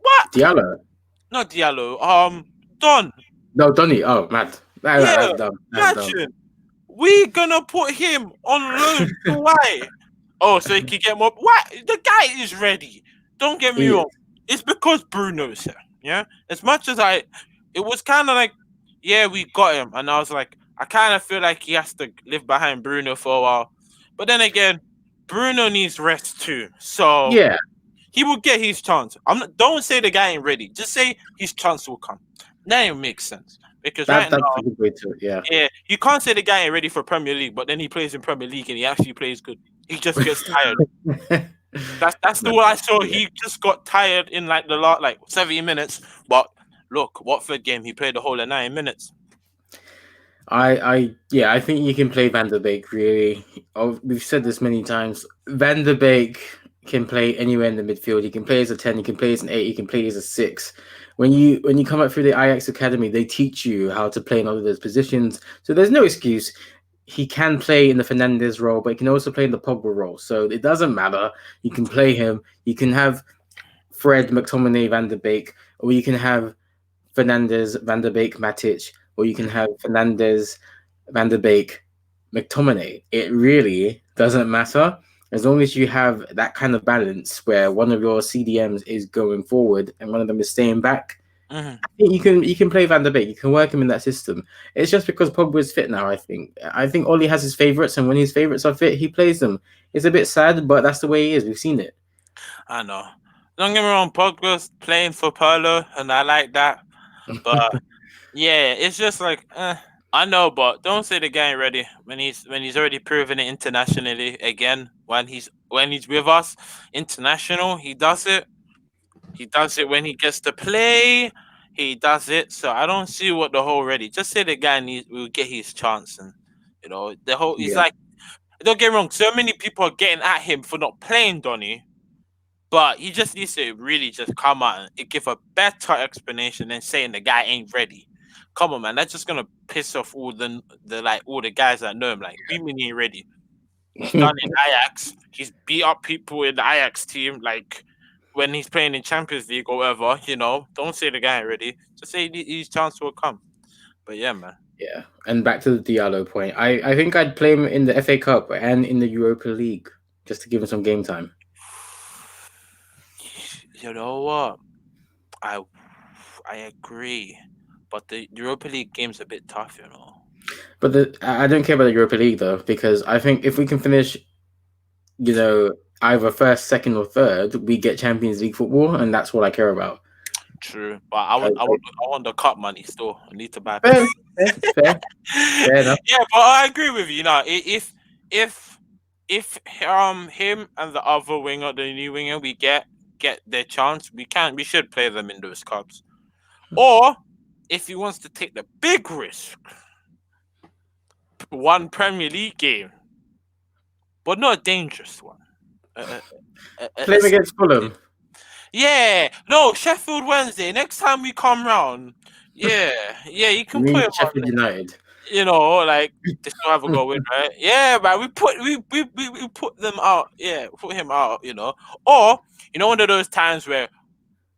What? Diallo. Not Diallo. Don. No, Donny. Oh, mad. Yeah. That's dumb. That's dumb. Imagine. We gonna put him on loan for why? Oh, so he can get more. Why? The guy is ready. Don't get me He wrong. is. It's because Bruno's here. Yeah. As much as it was kind of like, yeah, we got him, and I was like, I kind of feel like he has to live behind Bruno for a while. But then again, Bruno needs rest too, so Yeah, he will get his chance. I'm not. Don't say the guy ain't ready. Just say his chance will come. That ain't make sense because right that's now a good way to it. Yeah. yeah, you can't say the guy ain't ready for Premier League, but then he plays in Premier League and he actually plays good. He just gets tired. That's the No, one I saw. yeah. He just got tired in like the last like 70 minutes. But look, Watford game, he played the whole of 9 minutes. Yeah, I think you can play Van der Beek really. Oh, we've said this many times. Van der Beek can play anywhere in the midfield. He can play as a 10, he can play as an 8, he can play as a 6. When you come up through the Ajax academy, they teach you how to play in all of those positions. So there's no excuse. He can play in the Fernandez role, but he can also play in the Pogba role. So it doesn't matter. You can play him. You can have Fred, McTominay, Van der Beek, or you can have Fernandez, Van der Beek, Matic, or you can have Fernandez, Van der Beek, McTominay. It really doesn't matter as long as you have that kind of balance where one of your CDMs is going forward and one of them is staying back. Mm-hmm. I think you can play Van der Beek. You can work him in that system. It's just because Pogba is fit now. I think Oli has his favorites, and when his favorites are fit, he plays them. It's a bit sad, but that's the way he is. We've seen it. I know. Don't get me wrong, Pogba's playing for Perlo, and I like that. But yeah, it's just like, I know, but don't say the guy ain't ready when he's already proven it internationally again. When he's with us international, he does it. He does it when he gets to play. He does it. So I don't see what the whole ready. Just say the guy will get his chance, and the whole. He's Yeah. like, don't get me wrong. So many people are getting at him for not playing Donny, but he just needs to really just come out and give a better explanation than saying the guy ain't ready. Come on, man. That's just gonna piss off all the guys that know him. Like, we mean he ain't ready. He's done in Ajax. He's beat up people in the Ajax team. Like when he's playing in Champions League or whatever. Don't say the guy ain't ready. Just say his chance will come. But yeah, man. Yeah, and back to the Diallo point. I think I'd play him in the FA Cup and in the Europa League just to give him some game time. You know what? I I agree, but the Europa League game's a bit tough. But I don't care about the Europa League though, because I think if we can finish, either first, second, or third, we get Champions League football, and that's what I care about. True, but I want the cup money still. I need to buy. Fair, fair, fair enough. Yeah, but I agree with you. If him and the other winger, the new winger, we get their chance, we should play them in those cups. Or if he wants to take the big risk, one Premier League game, but not a dangerous one. Play him against Fulham. Yeah, no, Sheffield Wednesday. Next time we come round, yeah, you can Me, put him on. Sheffield United. Like they still have a goal win, right? Yeah, but we put them out. Yeah, put him out. Or one of those times where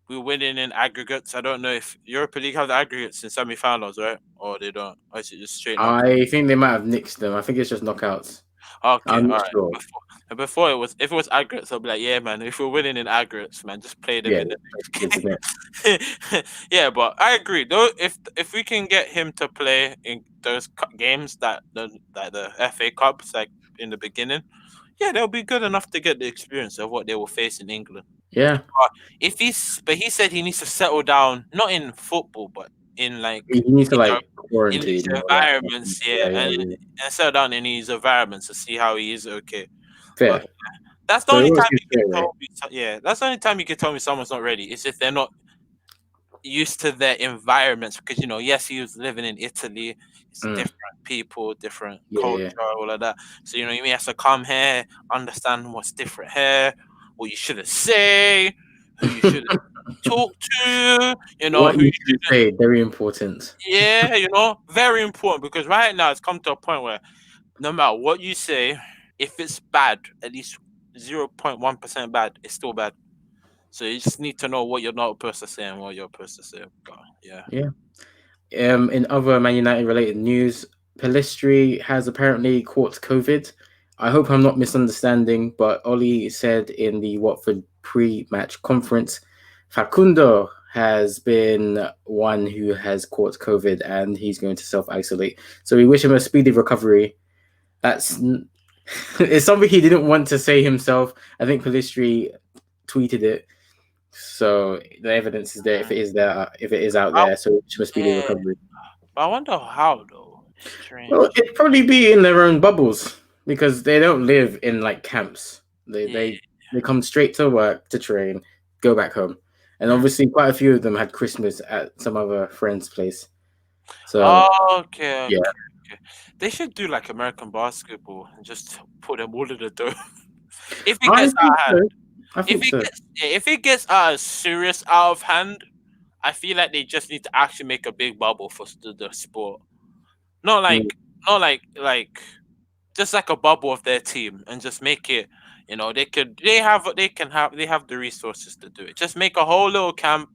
we're winning in aggregates. I don't know if Europa League have the aggregates in semi-finals, right? Or they don't. Or is it just straight knockouts? I think they might have nixed them. I think it's just knockouts. Okay, I'm all not right. sure. Before if it was aggregates, I'll be like, yeah, man. If we're winning in aggregates, man, just play them Yeah, in isn't it? the. Yeah, but I agree. Though, if we can get him to play in those games that the FA Cups like in the beginning, Yeah, they'll be good enough to get the experience of what they will face in England. Yeah, But but he said he needs to settle down, not in football, but in he like needs to in like in his quarantine and all that. environments, Yeah, yeah, yeah, yeah. and settle down in his environments to see how he is. Okay, but Fair. that's the So it only was time his you can fair, right? tell me. Yeah, that's the only time you can tell me someone's not ready. Is if they're not used to their environments. Because yes, he was living in Italy. It's Mm, different people, different yeah, culture, yeah. all of that. So he has to come here, understand what's different here, what you shouldn't say, who you shouldn't talk to. What Who you you should shouldn't. say, very important. Yeah, very important because right now it's come to a point where no matter what you say, if it's bad, at least 0.1% bad, it's still bad. So you just need to know what you're not supposed to say and what you're supposed to say. But yeah. Yeah. In other Man United related news, Pelistri has apparently caught COVID. I hope I'm not misunderstanding, but Oli said in the Watford pre-match conference, Facundo has been one who has caught COVID and he's going to self-isolate. So we wish him a speedy recovery. That's it's something he didn't want to say himself. I think Pelistri tweeted it, so the evidence is there. If it is out I, there, so we wish him a speedy yeah, recovery. but I wonder how though. Well, Strange. it'd probably be in their own bubbles because they don't live in like camps. They Yeah. they they come straight to work to train, go back home, and Hmm. obviously quite a few of them had Christmas at some other friend's place. So Oh, okay, yeah, okay, okay. They should do like American basketball and just put them all in the door. If it I gets out think of hand, so. I think so. if it gets serious out of hand, I feel like they just need to actually make a big bubble for the sport. Not Mm, like, not like just like a bubble of their team and just make it. They have the resources to do it. Just make a whole little camp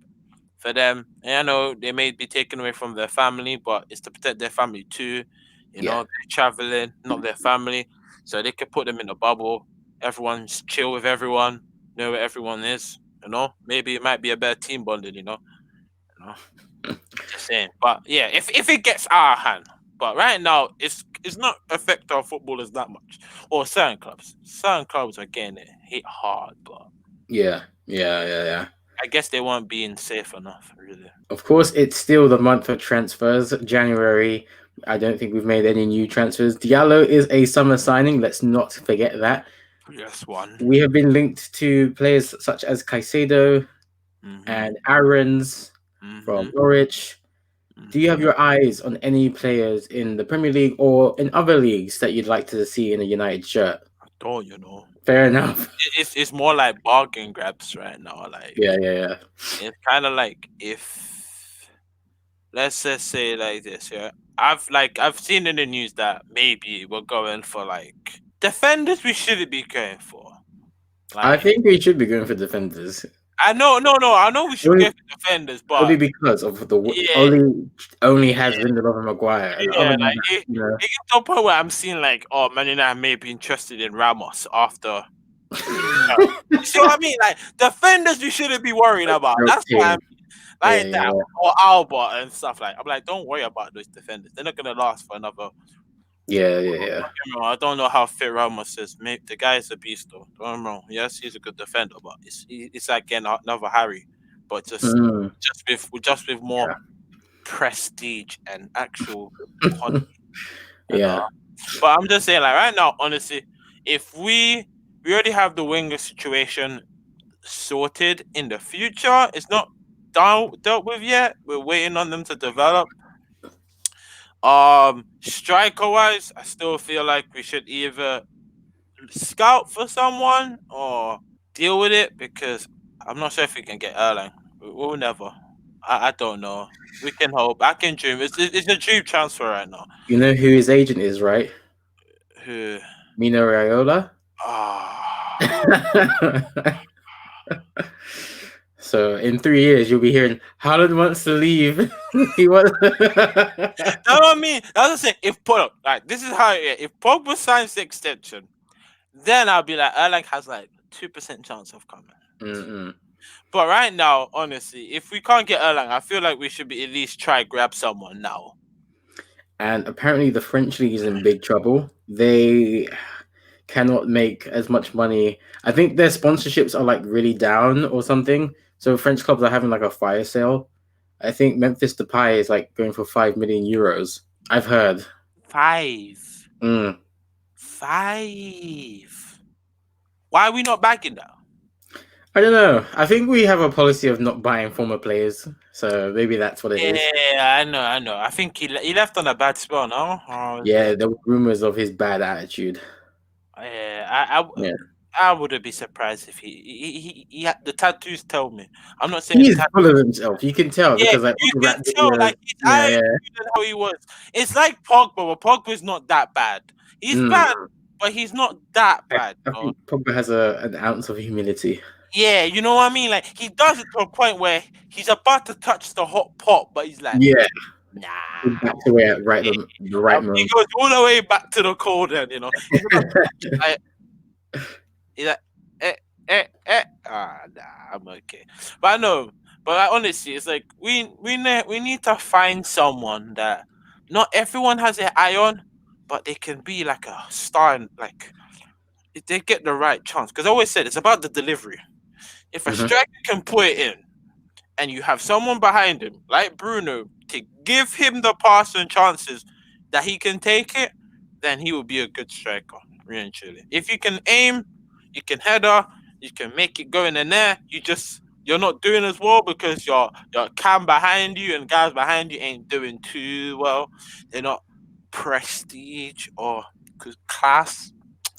for them. And I know they may be taken away from their family, but it's to protect their family too. yeah. They're traveling, not their family, so they could put them in a bubble. Everyone's chill with everyone, know where everyone is. Maybe it might be a better team bonding. You know. Just saying. But yeah, if it gets out of hand, but right now it's not affect our footballers that much. Or certain clubs. Certain clubs are getting it hit hard, but Yeah, yeah, yeah, yeah. I guess they weren't being safe enough, really. Of course, it's still the month of transfers. January, I don't think we've made any new transfers. Diallo is a summer signing. Let's not forget that. Yes, one. We have been linked to players such as Caicedo Mm-hmm. and Aarons from Mm-hmm. Norwich. Do you have Mm-hmm. your eyes on any players in the Premier League or in other leagues that you'd like to see in a United shirt? Don't. Fair enough. It's more like bargain grabs right now. Like Yeah, yeah, yeah. it's kind of like if let's just say like this, yeah. I've seen in the news that maybe we're going for like defenders we shouldn't be going for. I Like think we should be going for defenders. I know, no, I know we should Only, go for defenders, only but because of the yeah, only has yeah, Lindelof and Maguire, and other yeah. than Like that, it gets to a point where I'm seeing like, oh, Man United may be interested in Ramos after. You see what I mean? Like defenders, we shouldn't be worrying about. That's what rotate. I'm Yeah, like that, yeah, or Alba and stuff like. I'm like, don't worry about those defenders. They're not gonna last for another. yeah, yeah, yeah. I don't know how fit Ramos is. Maybe the guy is a beast, though. Don't get me wrong. Yes, he's a good defender, but it's like getting another Harry, but Mm, just with more yeah, prestige and actual quality. And yeah. but I'm just saying, like right now, honestly, if we already have the winger situation sorted in the future. It's not dealt with yet. We're waiting on them to develop. Striker wise, I still feel like we should either scout for someone or deal with it because I'm not sure if we can get Erlang. We'll never. I don't know. We can hope. I can dream. It's a dream transfer right now. You know who his agent is, right? Who? Mino Raiola. Ah. So in 3 years, you'll be hearing Haaland wants to leave. He wants. That's what I mean. That's what I'm saying. If Pogba, like this is how if Pogba signs the extension, then I'll be like Erlang has like 2% chance of coming. Mm-mm. But right now, honestly, if we can't get Erlang, I feel like we should be at least try grab someone now. And apparently, the French league is in big trouble. cannot make as much money. I think their sponsorships are like really down or something. So French clubs are having like a fire sale. I think Memphis Depay is like going for 5 million euros. I've heard. 5. Mm. 5. Why are we not backing that? I don't know. I think we have a policy of not buying former players, so maybe that's what it is. Yeah, I know. I think he left on a bad spell, no? Yeah, there were rumors of his bad attitude. Yeah, Yeah, I wouldn't be surprised if he had, the tattoos tell me. I'm not saying the he's full of tattoos. himself. You can tell Yeah, because like all you the can rap tell videos. like his Yeah, attitude yeah. and how he was. It's like Pogba, but Pogba's not that bad. He's Mm. bad, but he's not that I, bad. I think Pogba has an ounce of humility. Yeah, you know what I mean? Like he does it to a point where he's about to touch the hot pot, but he's like, Yeah, nah. he's back to where right the right He moment. goes all the way back to the cold end, He's about to touch it, like, he's like, nah, I'm okay. But I know, but like, honestly, it's like we need to find someone that not everyone has their eye on, but they can be like a star, and like if they get the right chance. Because I always said it's about the delivery. If a Mhm. striker can put it in, and you have someone behind him like Bruno to give him the pass and chances that he can take it, then he will be a good striker, really and truly. If you can aim, you can header, you can make it go in the net. You're not doing as well because your cam behind you and guys behind you ain't doing too well. They're not prestige or class.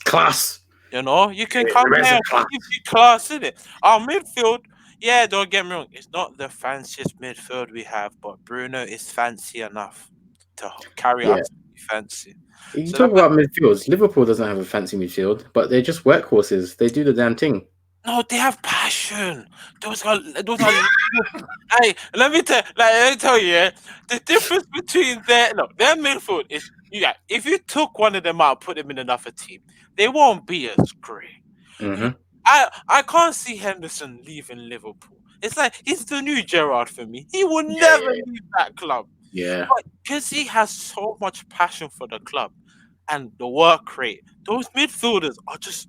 Class. You can Yeah, come the rest here, of class. give you class in it. Our midfield, yeah, don't get me wrong, it's not the fanciest midfield we have, but Bruno is fancy enough to carry Yeah. us fancy. You So talk about midfields. Liverpool doesn't have a fancy midfield, but they're just workhorses. They do the damn thing. no, they have passion. Those are. Hey, let me tell you, yeah, the difference between their midfield is, yeah. If you took one of them out, put them in another team, they won't be as great. You, Hmm. I can't see Henderson leaving Liverpool. It's like he's the new Gerrard for me. He will Yeah, never yeah, leave that club. yeah. But because he has so much passion for the club and the work rate, those midfielders are just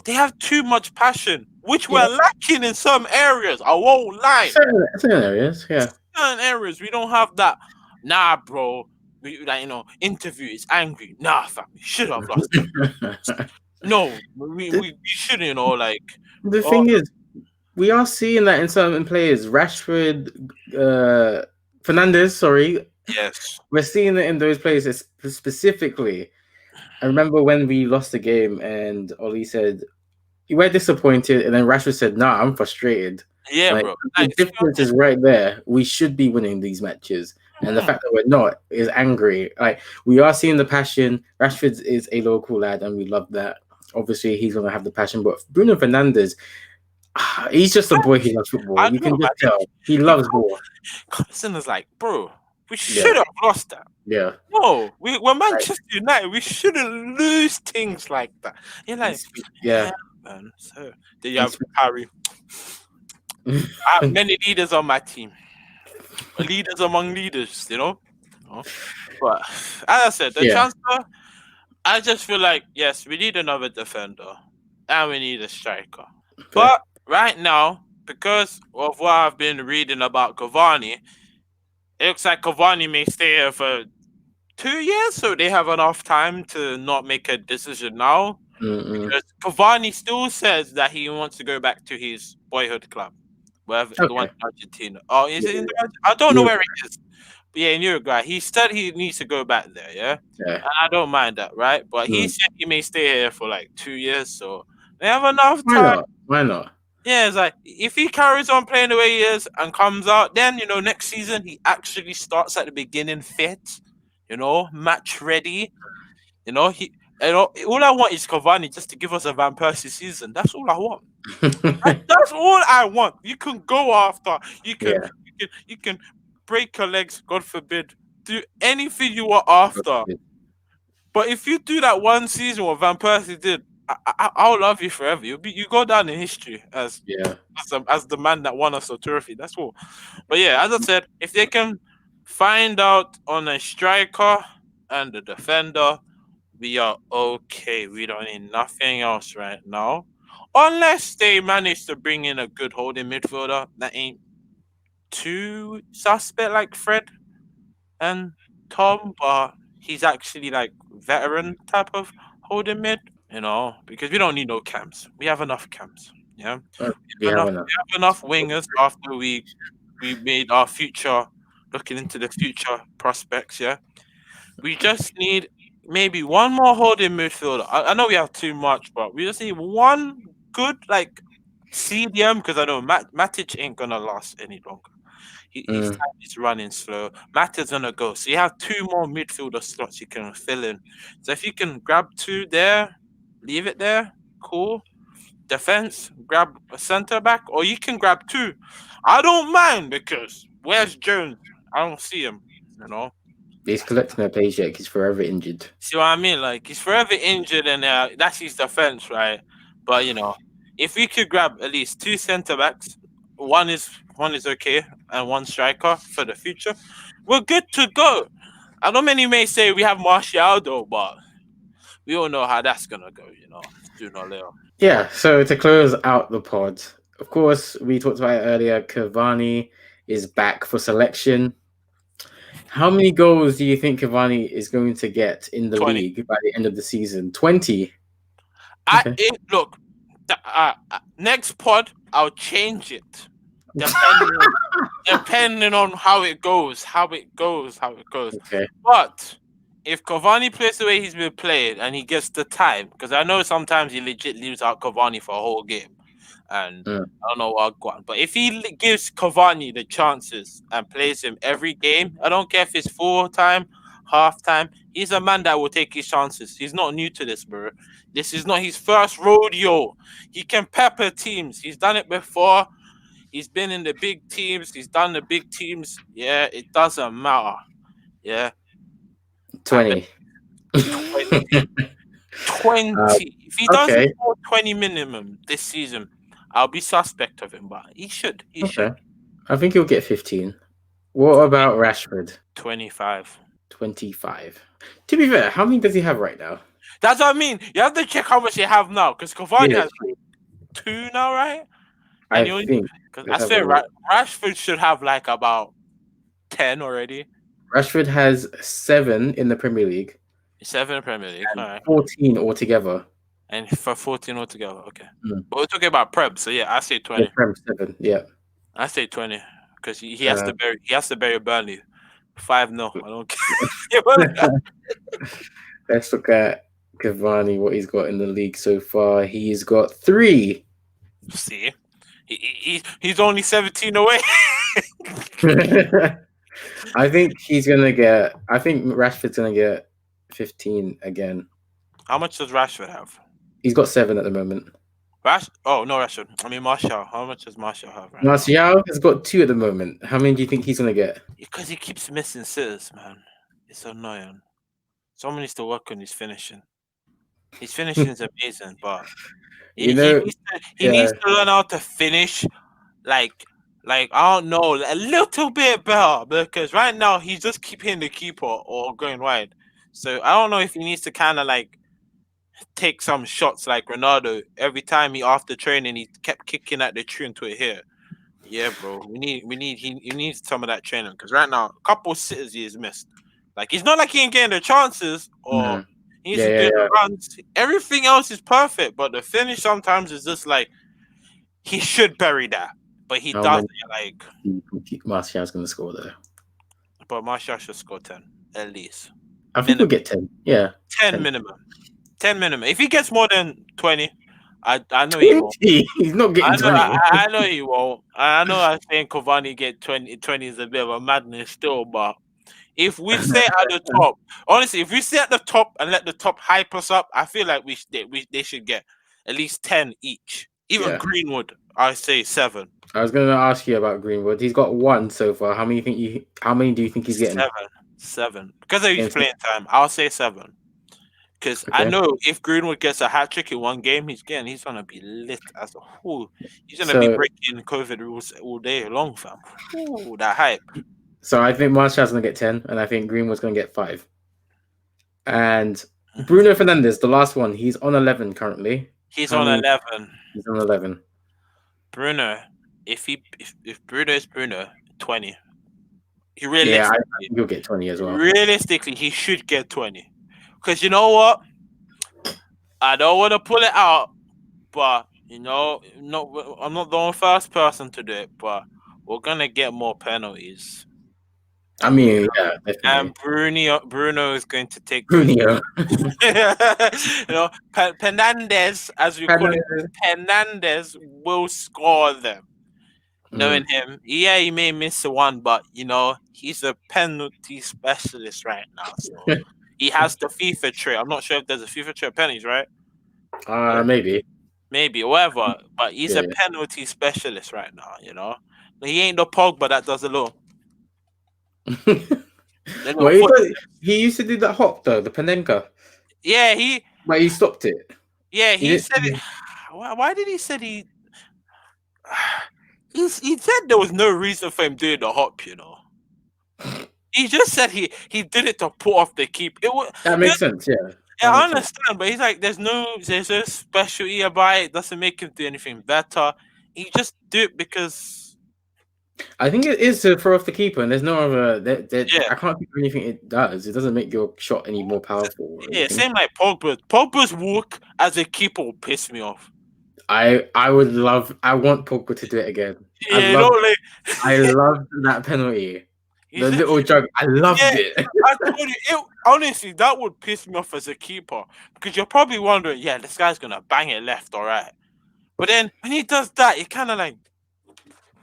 they have too much passion, which Yeah. we're lacking in some areas. I won't lie. Certain areas, yeah. Certain areas we don't have that. Nah, bro. We like interview is angry. Nah, fam, we should have lost that. No, the, we shouldn't. the Oh thing is, we are seeing that in certain players. Rashford, Fernandez, sorry. yes, We're seeing it in those players specifically. I remember when we lost the game and Ollie said, "You were disappointed," and then Rashford said, "Nah, I'm frustrated." yeah, Like bro. the Like, difference is right there. We should be winning these matches, and the mm, fact that we're not is angry. Like we are seeing the passion. Rashford is a local lad, and we love that. Obviously, he's gonna have the passion, but Bruno Fernandez, he's just a boy who loves football. I You don't know, can man. just tell he He loves ball. Carson is like, bro, we Yeah, should have lost that. yeah. No, we're Like, Manchester United. We shouldn't lose things like that. You're like, yeah. yeah, man. So there you And have Harry. I have many leaders on my team. Leaders among leaders. Oh, but as I said, the yeah. transfer, I just feel like yes, we need another defender and we need a striker. Okay. But right now, because of what I've been reading about Cavani, it looks like Cavani may stay here for 2 years, so they have enough time to not make a decision now. Mm-mm. Because Cavani still says that he wants to go back to his boyhood club, wherever the one Okay. in Argentina. Oh, is Yeah. it in I don't know Yeah. where it is. But yeah, in Uruguay. He said he needs to go back there, yeah? Yeah. And I don't mind that, right? But he Mm. said he may stay here for like 2 years, so they have enough Why time. not? Why not? Yeah, it's like if he carries on playing the way he is and comes out, then next season he actually starts at the beginning fit, match ready. He all I want is Cavani just to give us a Van Persie season. That's all I want. That's all I want. You can go after. You can Yeah. you can break your legs, God forbid. Do anything you want after. But if you do that one season what Van Persie did, I'll love you forever. You go down in history Yeah. as the man that won us a trophy. That's all. But yeah, as I said, if they can find out on a striker and a defender, we are okay. We don't need nothing else right now. Unless they manage to bring in a good holding midfielder that ain't too suspect like Fred and Tom, but he's actually like veteran type of holding mid, because we don't need no cams. We have enough cams. Yeah. We have enough. We have enough wingers after we made our future looking into the future prospects, yeah. We just need maybe one more holding midfielder. I know we have too much, but we just need one good like CDM because I know Matic ain't gonna last any longer. His Mm. time is running slow. Matic's gonna go. So you have two more midfielder slots you can fill in. So if you can grab two there, leave it there, cool. Defense, grab a centre back, or you can grab two. I don't mind because where's Jones? I don't see him. You know. He's collecting a paycheck. He's forever injured. See what I mean? Like he's forever injured, and that's his defense, right? But if we could grab at least two centre backs, one is okay, and one striker for the future, we're good to go. I know many may say we have Martial though, but we all know how that's gonna go. Sooner or later. Yeah. So to close out the pod, of course, we talked about it earlier. Cavani is back for selection. How many goals do you think Cavani is going to get in the 20. league by the end of the season? 20. I Okay. look. Next pod, I'll change it depending on how it goes. Okay. But if Cavani plays the way he's been playing and he gets the time, because I know sometimes he legit leaves out Cavani for a whole game, and Mm. I don't know what going. But if he gives Cavani the chances and plays him every game, I don't care if it's full time, half time. He's a man that will take his chances. He's not new to this, bro. This is not his first rodeo. He can pepper teams. He's done it before. He's been in the big teams. He's done the big teams. Yeah, it doesn't matter. Yeah, I bet 20. 20. 20. If he doesn't Okay. score 20 minimum this season, I'll be suspect of him, but he should. He should. Okay. I think he'll get 15. What about Rashford? 25. 25. To be fair, how many does he have right now? That's what I mean. You have to check how much you have now, because Cavani Yeah, has two now, right? And I you only think. because I Let's have a swear look. Rashford should have like about 10 already. Rashford has 7 in the Premier League, 7 Premier League, all right, 14 altogether. and for 14 altogether. Okay, Mm. but we're talking about Prem, so yeah, I say Yeah, 20. Prem 7. Yeah. I say 20 because he has Uh, to bury Burnley 5. No, I don't care. let's look at Cavani, what he's got in the league so far. He's got 3. See, he's only 17 away. I think he's gonna get. I think Rashford's gonna get 15 again. How much does Rashford have? He's got 7 at the moment. Oh no, Rashford. I mean Martial. How much does Martial have right now? Martial has got 2 at the moment. How many do you think he's gonna get? Because he keeps missing sitters, man. It's annoying. Someone needs to work on his finishing. His finishing is amazing, but You know, he needs to learn how to finish like I don't know, a little bit better, because right now he's just keeping the keeper or going wide. So I don't know if he needs to kind of like take some shots like Ronaldo. Every time after training he kept kicking at the tree until it hit. Yeah, bro. He needs some of that training, because right now a couple sitters he has missed. Like it's not like he ain't getting the chances or he needs to do the runs. Everything else is perfect, but the finish sometimes is just like he should bury that, but he doesn't. Like, Martial's gonna score there. but Martial should score 10 at least. I think we'll get 10. Yeah, 10 minimum. 10 minimum. If he gets more than 20, I know he won't. He's not getting 20. I know he won't. I know I'm saying Cavani get 20 is a bit of a madness still, but if we stay at the top, honestly, if we stay at the top and let the top hype us up, I feel like they should get at least 10 each. Even Greenwood, I say 7. I was going to ask you about Greenwood. He's got 1 so far. How many do you think he's getting? 7. Because of his playing time, I'll say 7. Because I know if Greenwood gets a hat trick in one game, he's gonna be lit as a whole. He's gonna be breaking COVID rules all day long, fam. Ooh, that hype. So I think Martial's gonna get 10, and I think Greenwood's gonna get 5. And Bruno Fernandes, the last one. He's on 11 currently. He's How on many? 11. He's on 11. Bruno, if Bruno is Bruno, 20. He Yeah, I realistically, think he'll get 20 as well. realistically, he should get 20. Because you know what? I don't want to pull it out, but I'm not the first person to do it, but we're gonna get more penalties. I And mean, yeah, definitely. Bruno is going to take the Bruno. Penandes, as we call it, Fernandes. Penandes will score them. Knowing Mm. him, yeah, he may miss one, but he's a penalty specialist right now. So he has the FIFA trait. I'm not sure if there's a FIFA trait of penalties, right? Maybe. Maybe, whatever. But he's a Yeah. penalty specialist right now. He ain't the Pogba that does a little Well, foot. he used to do that hop though, the Panenka, Yeah, he but he stopped it. He he didn't. said it. Why did he said he? He said there was no reason for him doing the hop. He just said he did it to put off the keep. That makes sense. Yeah. Yeah, That I makes sense. understand, but he's like, there's no specialty about it. Doesn't make him do anything better. He just do it because I think it is to throw off the keeper, and there's no other. yeah, I can't think of anything it does. It doesn't make your shot any more powerful or yeah. anything. Same like Pogba. Pogba's walk as a keeper will piss me off. I would love. I want Pogba to do it again. Yeah, I loved that penalty. The like, little jug. I loved yeah. it. I told you, honestly, that would piss me off as a keeper because you're probably wondering, yeah, this guy's gonna bang it left or right, but then when he does that, it kind of like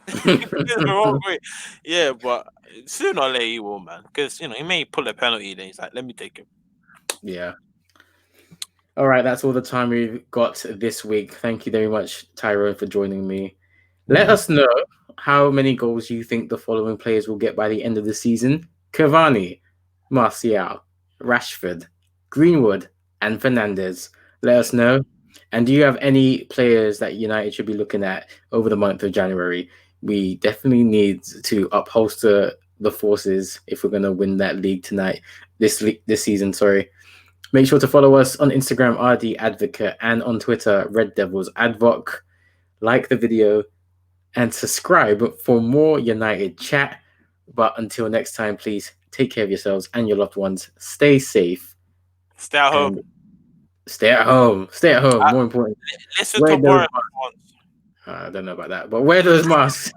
the wrong way. Yeah, but sooner or later he will, man, because he may pull a penalty, then he's like, let me take him. Yeah. All right, that's all the time we've got this week. Thank you very much, Tyrone, for joining me. Let us know how many goals you think the following players will get by the end of the season: Cavani, Martial, Rashford, Greenwood, and Fernandes. Let us know. And do you have any players that United should be looking at over the month of January? We definitely need to upholster the forces if we're going to win that league tonight, this season. Sorry. Make sure to follow us on Instagram, RD Advocate, and on Twitter, Red Devils Advoc. Like the video and subscribe for more United chat. But until next time, please take care of yourselves and your loved ones. Stay safe. Stay at home. Stay at home. Stay at home. More important. Listen to Boris. I don't know about that, but wear those masks.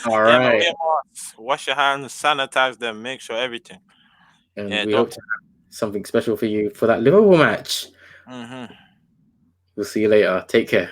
All right. Yeah, wash your hands, sanitize them, make sure everything. And we hope to have something special for you for that Liverpool match. Mm-hmm. We'll see you later. Take care.